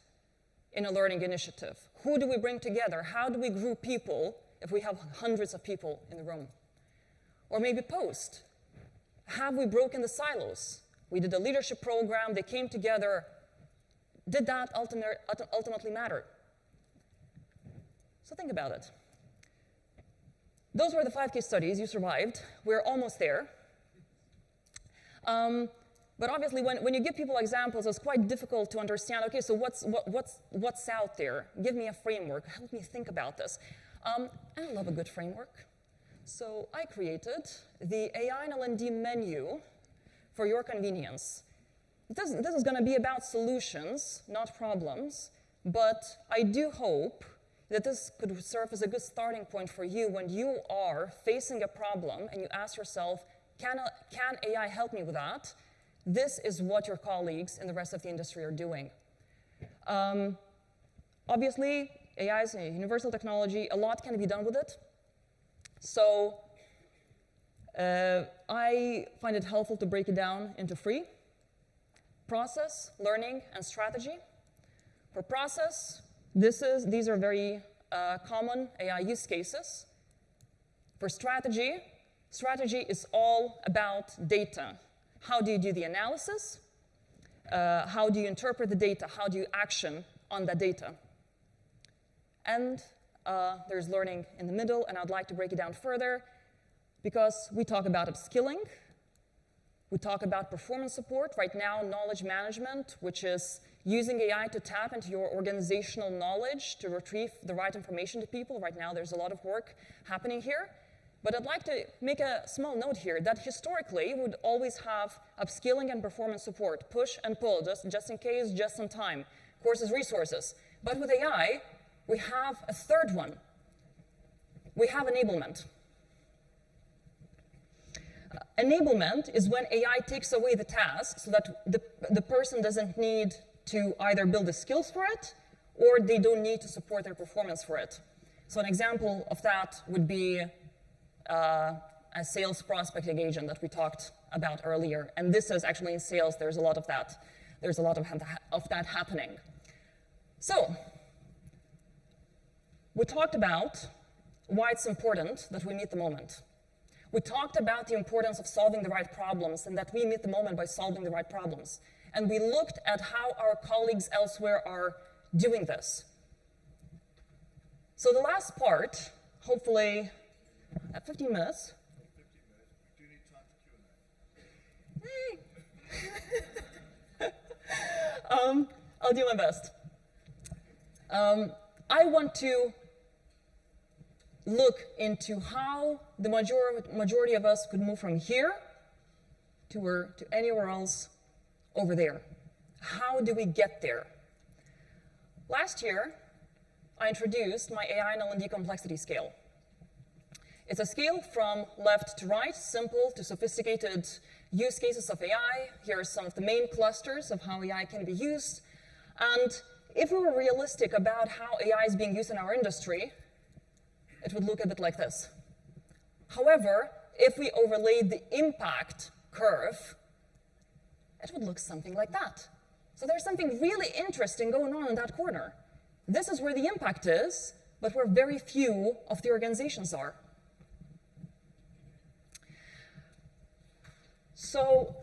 in a learning initiative? Who do we bring together? How do we group people if we have hundreds of people in the room? Or maybe post. Have we broken the silos? We did a leadership program, they came together. Did that ultimately matter? So think about it. Those were the 5 case studies. You survived. We're almost there. But obviously, when you give people examples, it's quite difficult to understand, okay, so what's out there? Give me a framework. Help me think about this. And I love a good framework. So I created the AI and L&D menu for your convenience. This is going to be about solutions, not problems. But I do hope that this could serve as a good starting point for you when you are facing a problem and you ask yourself, can AI help me with that? This is what your colleagues in the rest of the industry are doing. Obviously, AI is a universal technology. A lot can be done with it. So I find it helpful to break it down into 3: process, learning, and strategy. For process, these are very common AI use cases. For strategy is all about data. How do you do the analysis? How do you interpret the data? How do you action on that data? And there's learning in the middle, and I'd like to break it down further because we talk about upskilling. We talk about performance support. Right now, knowledge management, which is using AI to tap into your organizational knowledge to retrieve the right information to people. Right now, there's a lot of work happening here. But I'd like to make a small note here that historically we would always have upskilling and performance support, push and pull, just in case, just in time, courses, resources. But with AI, we have a third one. We have enablement. Enablement is when AI takes away the task so that the person doesn't need to either build the skills for it or they don't need to support their performance for it. So an example of that would be a sales prospecting agent that we talked about earlier. And this is actually in sales, there's a lot of that. There's a lot of that happening. So we talked about why it's important that we meet the moment. We talked about the importance of solving the right problems and that we meet the moment by solving the right problems. And we looked at how our colleagues elsewhere are doing this. So the last part, hopefully at 15 minutes. 15 minutes. We do need time for Q&A. I'll do my best. I want to look into how the majority of us could move from here to anywhere else over there. How do we get there? Last year, I introduced my AI and L&D complexity scale. It's a scale from left to right, simple to sophisticated use cases of AI. Here are some of the main clusters of how AI can be used. And if we were realistic about how AI is being used in our industry, it would look a bit like this. However, if we overlaid the impact curve, it would look something like that. So there's something really interesting going on in that corner. This is where the impact is, but where very few of the organizations are. So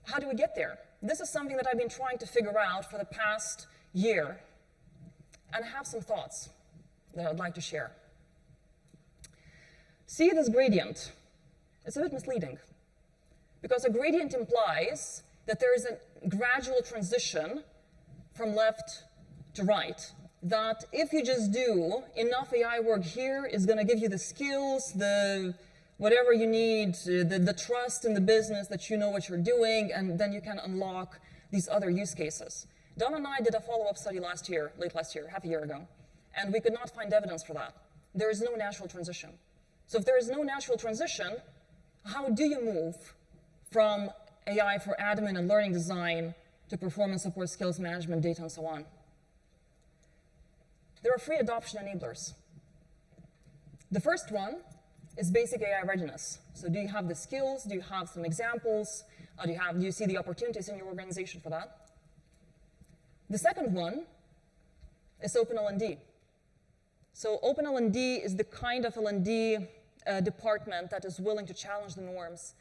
how do we get there? This is something that I've been trying to figure out for the past year, and I have some thoughts that I'd like to share. See this gradient? It's a bit misleading, because a gradient implies that there is a gradual transition from left to right, that if you just do enough AI work here, is going to give you the skills, the whatever you need, the trust in the business that you know what you're doing, and then you can unlock these other use cases. Don and I did a follow-up study late last year, half a year ago, and we could not find evidence for that. There is no natural transition. So if there is no natural transition, how do you move from AI for admin and learning design to performance support, skills management, data, and so on? There are 3 adoption enablers. The first one is basic AI readiness. So do you have the skills? Do you have some examples? Do you see the opportunities in your organization for that? The second one is open L&D. So open L&D is the kind of L&D department that is willing to challenge the norms,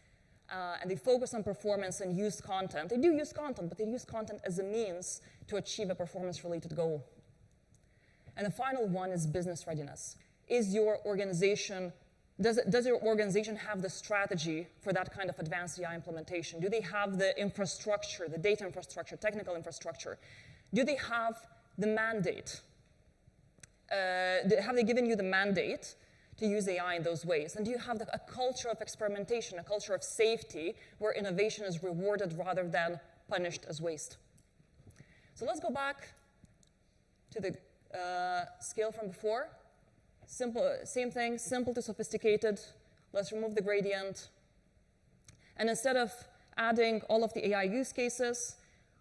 and they focus on performance and use content. They do use content, but they use content as a means to achieve a performance-related goal. And the final one is business readiness. Does your organization have the strategy for that kind of advanced AI implementation? Do they have the infrastructure, the data infrastructure, technical infrastructure? Do they have the mandate? Have they given you the mandate to use AI in those ways? And do you have a culture of experimentation, a culture of safety, where innovation is rewarded rather than punished as waste? So let's go back to the scale from before. Simple, same thing, simple to sophisticated. Let's remove the gradient. And instead of adding all of the AI use cases,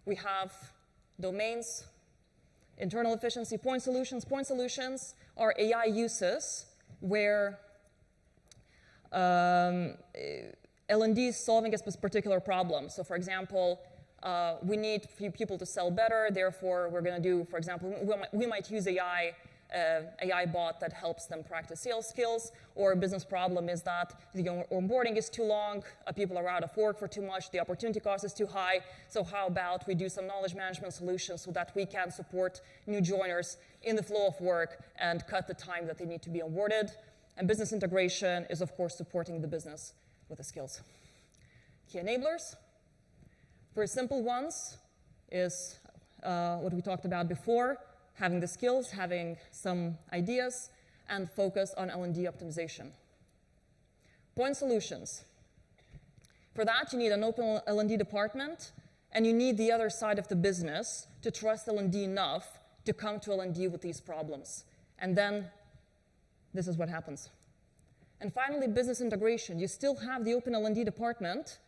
we have domains, internal efficiency, point solutions. Point solutions are AI uses where L&D is solving a particular problem. So for example, we need people to sell better, therefore we're going to do, for example, we might use AI bot that helps them practice sales skills, or a business problem is that the onboarding is too long, people are out of work for too much, the opportunity cost is too high, so how about we do some knowledge management solutions so that we can support new joiners in the flow of work and cut the time that they need to be onboarded. And business integration is, of course, supporting the business with the skills. Key enablers. Very simple ones is what we talked about before, having the skills, having some ideas, and focus on L&D optimization. Point solutions. For that, you need an open L&D department, and you need the other side of the business to trust L&D enough to come to L&D with these problems. And then this is what happens. And finally, business integration. You still have the open L&D department,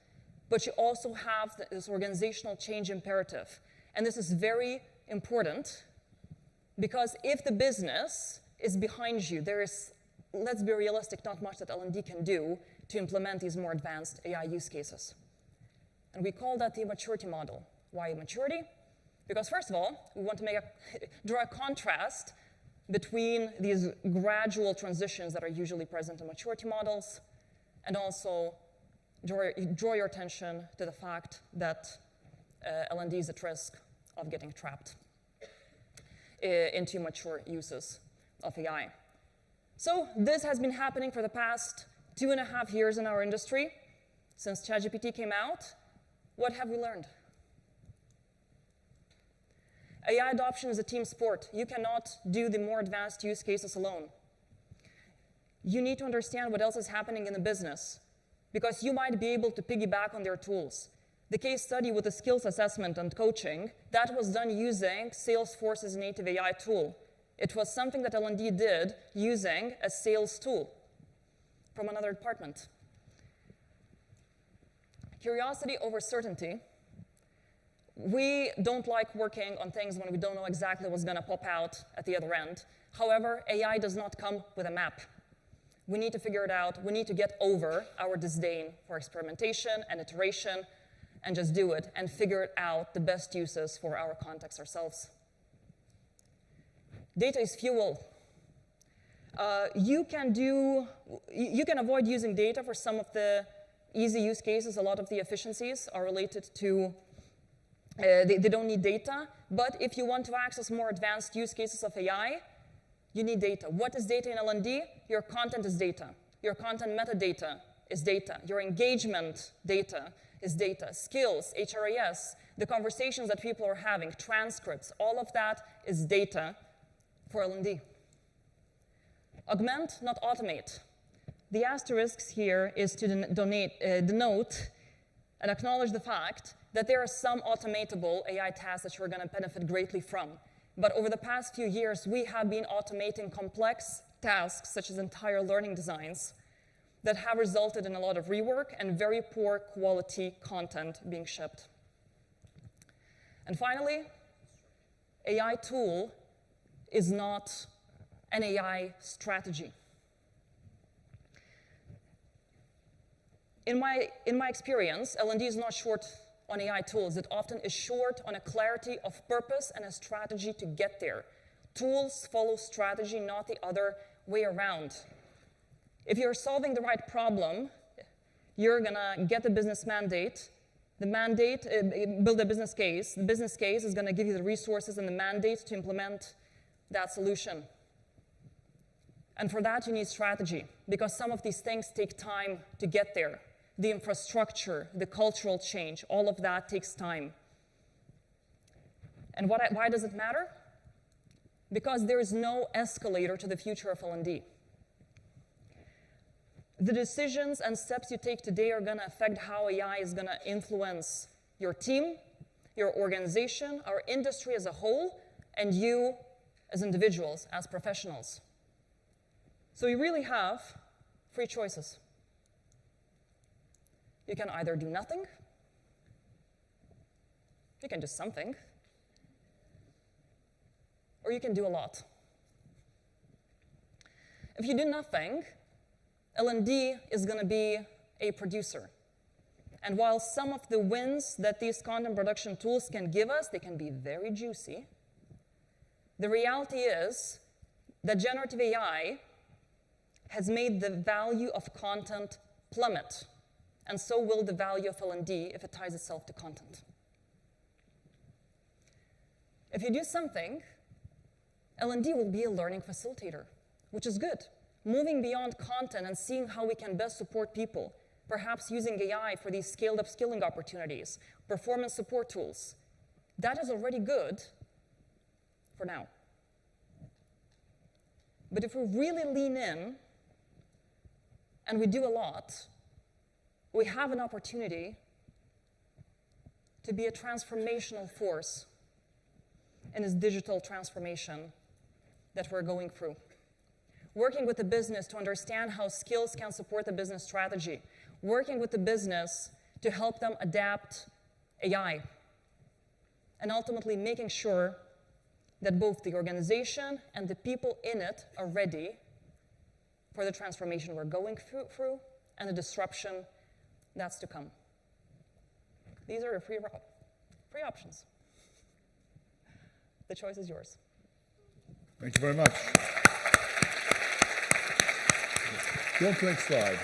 but you also have this organizational change imperative. And this is very important, because if the business is behind you, there is, let's be realistic, not much that L&D can do to implement these more advanced AI use cases. And we call that the maturity model. Why maturity? Because first of all, we want to draw a contrast between these gradual transitions that are usually present in maturity models, and also draw your attention to the fact that L&D is at risk of getting trapped into mature uses of AI. So this has been happening for the past 2.5 years in our industry, since ChatGPT came out. What have we learned? AI adoption is a team sport. You cannot do the more advanced use cases alone. You need to understand what else is happening in the business, because you might be able to piggyback on their tools. The case study with the skills assessment and coaching, that was done using Salesforce's native AI tool. It was something that L&D did using a sales tool from another department. Curiosity over certainty. We don't like working on things when we don't know exactly what's going to pop out at the other end. However, AI does not come with a map. We need to figure it out. We need to get over our disdain for experimentation and iteration and just do it and figure out the best uses for our context ourselves. Data is fuel. you can avoid using data for some of the easy use cases. A lot of the efficiencies are related to, they don't need data. But if you want to access more advanced use cases of AI, you need data. What is data in L&D? Your content is data. Your content metadata is data. Your engagement data is data. Skills, HRIS, the conversations that people are having, transcripts, all of that is data for L&D. Augment, not automate. The asterisks here is to denote and acknowledge the fact that there are some automatable AI tasks that you're going to benefit greatly from. But over the past few years, we have been automating complex tasks, such as entire learning designs, that have resulted in a lot of rework and very poor quality content being shipped. And finally, AI tool is not an AI strategy. In my experience, L&D is not short on AI tools. It often is short on a clarity of purpose and a strategy to get there. Tools follow strategy, not the other way around. If you're solving the right problem, you're gonna get the business mandate. The mandate, build a business case. The business case is gonna give you the resources and the mandate to implement that solution. And for that, you need strategy, because some of these things take time to get there. The infrastructure, the cultural change, all of that takes time. And why does it matter? Because there is no escalator to the future of L&D. The decisions and steps you take today are going to affect how AI is going to influence your team, your organization, our industry as a whole, and you as individuals, as professionals. So you really have 3 choices. You can either do nothing, you can do something, or you can do a lot. If you do nothing, L&D is going to be a producer. And while some of the wins that these content production tools can give us, they can be very juicy, the reality is that generative AI has made the value of content plummet. And so will the value of L&D if it ties itself to content. If you do something, L&D will be a learning facilitator, which is good. Moving beyond content and seeing how we can best support people, perhaps using AI for these scaled-up skilling opportunities, performance support tools. That is already good for now. But if we really lean in and we do a lot, we have an opportunity to be a transformational force in this digital transformation that we're going through. Working with the business to understand how skills can support the business strategy. Working with the business to help them adapt AI. And ultimately making sure that both the organization and the people in it are ready for the transformation we're going through and the disruption that's to come. These are the 3 options. The choice is yours. Thank you very much. Go on to the next slide.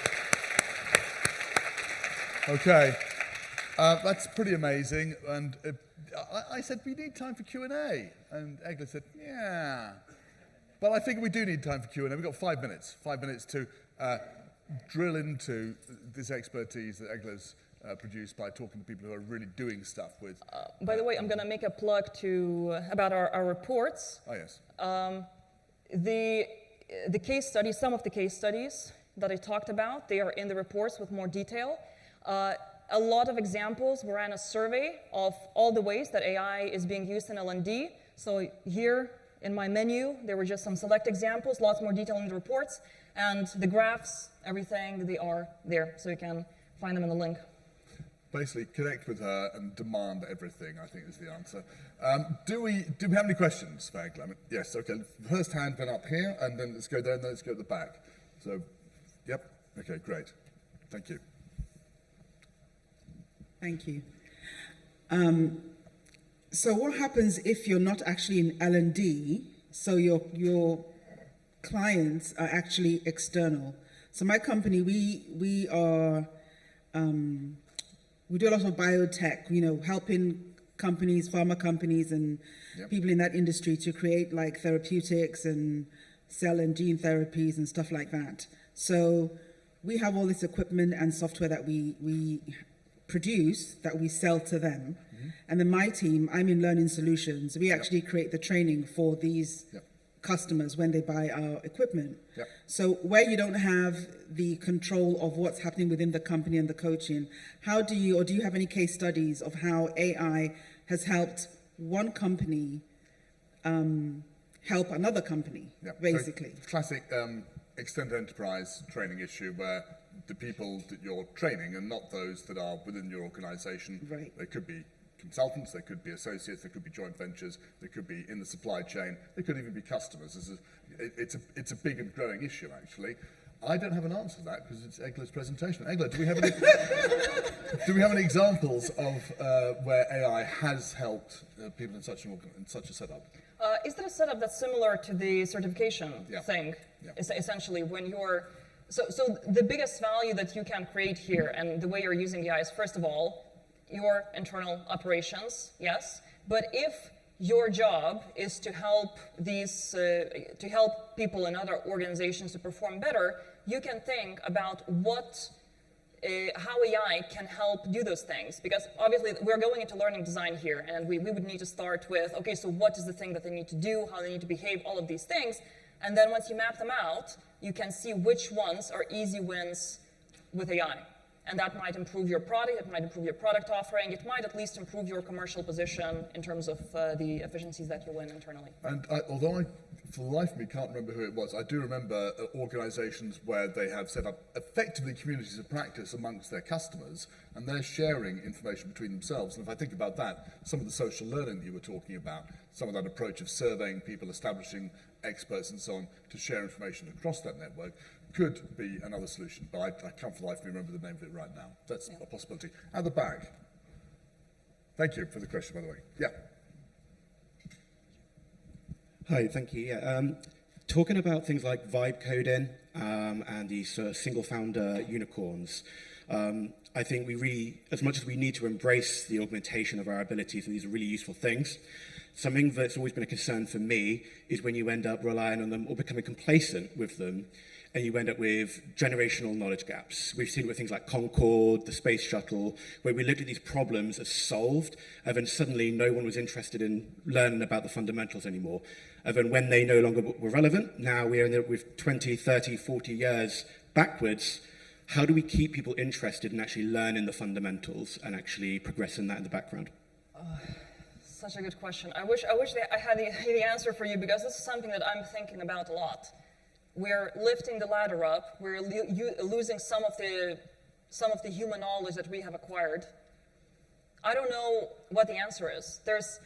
Okay, that's pretty amazing. And I said, we need time for Q&A. And Egla said, yeah. But I think we do need time for Q&A. We've got 5 minutes. 5 minutes to drill into this expertise that Egla's produced by talking to people who are really doing stuff with. By the way, I'm going to make a plug about our reports. Oh, yes. The case studies, some of the case studies that I talked about, they are in the reports with more detail. A lot of examples. We ran a survey of all the ways that AI is being used in L&D. So here in my menu, there were just some select examples, lots more detail in the reports, and the graphs, everything, they are there, so you can find them in the link. Basically, connect with her and demand everything, I think is the answer. Do we have any questions for Egla? Yes, okay. First hand went up here, and then let's go there, and then let's go at the back. So, yep, okay, great. Thank you. Thank you. So what happens if you're not actually in L&D, so you're clients are actually external. So my company, we are we do a lot of biotech, helping companies, pharma companies, and people in that industry to create like therapeutics and cell and gene therapies and stuff like that. So we have all this equipment and software that we produce that we sell to them. And then my team, I'm in learning solutions. We actually create the training for these customers when they buy our equipment. So where you don't have the control of what's happening within the company and the coaching, how do you, or do you have any case studies of how AI has helped one company help another company, basically? So classic extended enterprise training issue where the people that you're training are not those that are within your organization. Right. They could be consultants, they could be associates, they could be joint ventures, they could be in the supply chain, they could even be customers. It's a big and growing issue, actually. I don't have an answer to that because it's Egla's presentation. Egla, do we have any examples of where AI has helped people in such a setup? Is that a setup that's similar to the certification thing? Essentially, when you're so the biggest value that you can create here, and the way you're using AI is, first of all, your internal operations, yes. But if your job is to help people in other organizations to perform better, you can think about how AI can help do those things. Because obviously we're going into learning design here, and we would need to start with, okay, so what is the thing that they need to do, how they need to behave, all of these things. And then once you map them out, you can see which ones are easy wins with AI. And that might improve your product, it might improve your product offering, it might at least improve your commercial position in terms of the efficiencies that you win internally. And although I, for the life of me, can't remember who it was, I do remember organizations where they have set up effectively communities of practice amongst their customers, and they're sharing information between themselves. And if I think about that, some of the social learning that you were talking about, some of that approach of surveying people, establishing experts and so on to share information across that network, could be another solution, but I can't for the life of me remember the name of it right now. That's a possibility. At the back. Thank you for the question, by the way. Yeah. Hi, thank you. Talking about things like vibe coding and these sort of single founder unicorns, I think we really, as much as we need to embrace the augmentation of our abilities, and these are really useful things, something that's always been a concern for me is when you end up relying on them or becoming complacent with them, and you end up with generational knowledge gaps. We've seen it with things like Concorde, the space shuttle, where we looked at these problems as solved, and then suddenly no one was interested in learning about the fundamentals anymore. And then when they no longer were relevant, now we end up with 20, 30, 40 years backwards. How do we keep people interested in actually learning the fundamentals and actually progressing that in the background? Such a good question. I wish that I had the answer for you, because this is something that I'm thinking about a lot. We're lifting the ladder up. We're losing some of the human knowledge that we have acquired. I don't know what the answer is. There's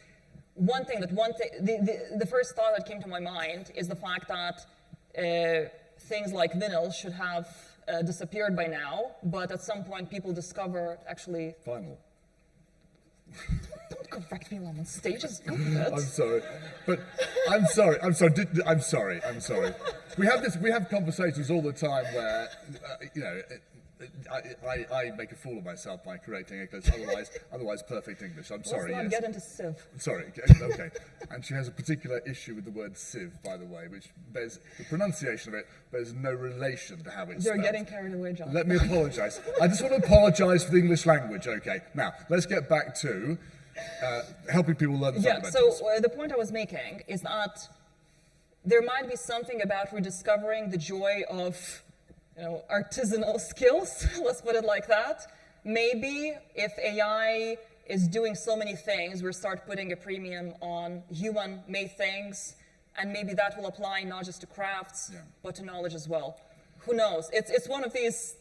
one thing the first thought that came to my mind is the fact that things like vinyl should have disappeared by now, but at some point people discover actually. Vinyl. Don't correct me while I'm on stage. Just go with it. I'm sorry, but I'm sorry. We have conversations all the time where, I make a fool of myself by correcting English, otherwise perfect English. I'm sorry. Let's not get into civ. Sorry, okay. And she has a particular issue with the word civ, by the way, which bears, the pronunciation of it bears no relation to how it's You're spelled. getting carried away, John. Let me apologise. I just want to apologise for the English language, okay. Now, let's get back to helping people learn the fundamentals. So the point I was making is that there might be something about rediscovering the joy of artisanal skills, let's put it like that. Maybe if AI is doing so many things, we'll start putting a premium on human-made things, and maybe that will apply not just to crafts, but to knowledge as well. Who knows? It's one of these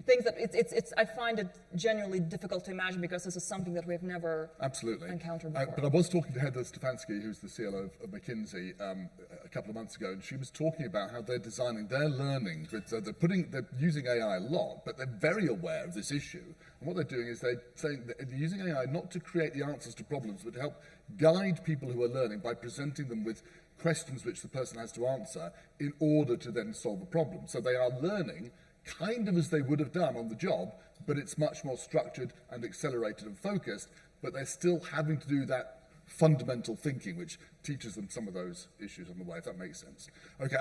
things that I find it genuinely difficult to imagine, because this is something that we've never encountered before. But I was talking to Heather Stefanski, who's the CLO of McKinsey, a couple of months ago, and she was talking about how they're designing their learning. They're using AI a lot, but they're very aware of this issue. And what they're doing is they're saying that they're using AI not to create the answers to problems, but to help guide people who are learning by presenting them with questions which the person has to answer in order to then solve a problem. So they are learning kind of as they would have done on the job, but it's much more structured and accelerated and focused, but they're still having to do that fundamental thinking, which teaches them some of those issues on the way, if that makes sense. Okay,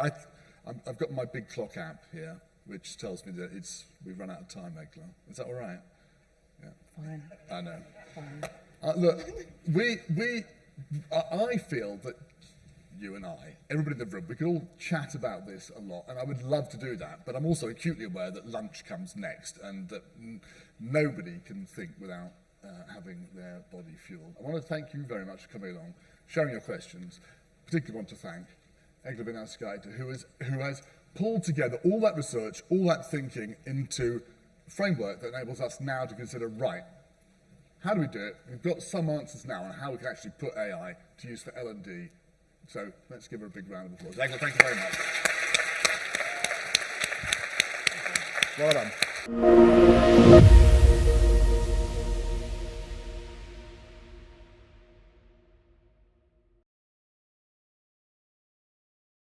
I've got my big clock app here, which tells me that we've run out of time, Egla. Is that all right? Yeah. Fine. I know. Fine. Look, I feel that you and I, everybody in the room, we could all chat about this a lot, and I would love to do that, but I'm also acutely aware that lunch comes next, and that nobody can think without having their body fueled. I want to thank you very much for coming along, sharing your questions. Particularly want to thank Egla Vinauskaite, who has pulled together all that research, all that thinking into a framework that enables us now to consider, right, how do we do it? We've got some answers now on how we can actually put AI to use for L&D. So let's give her a big round of applause. Egla, thank you very much. Well done.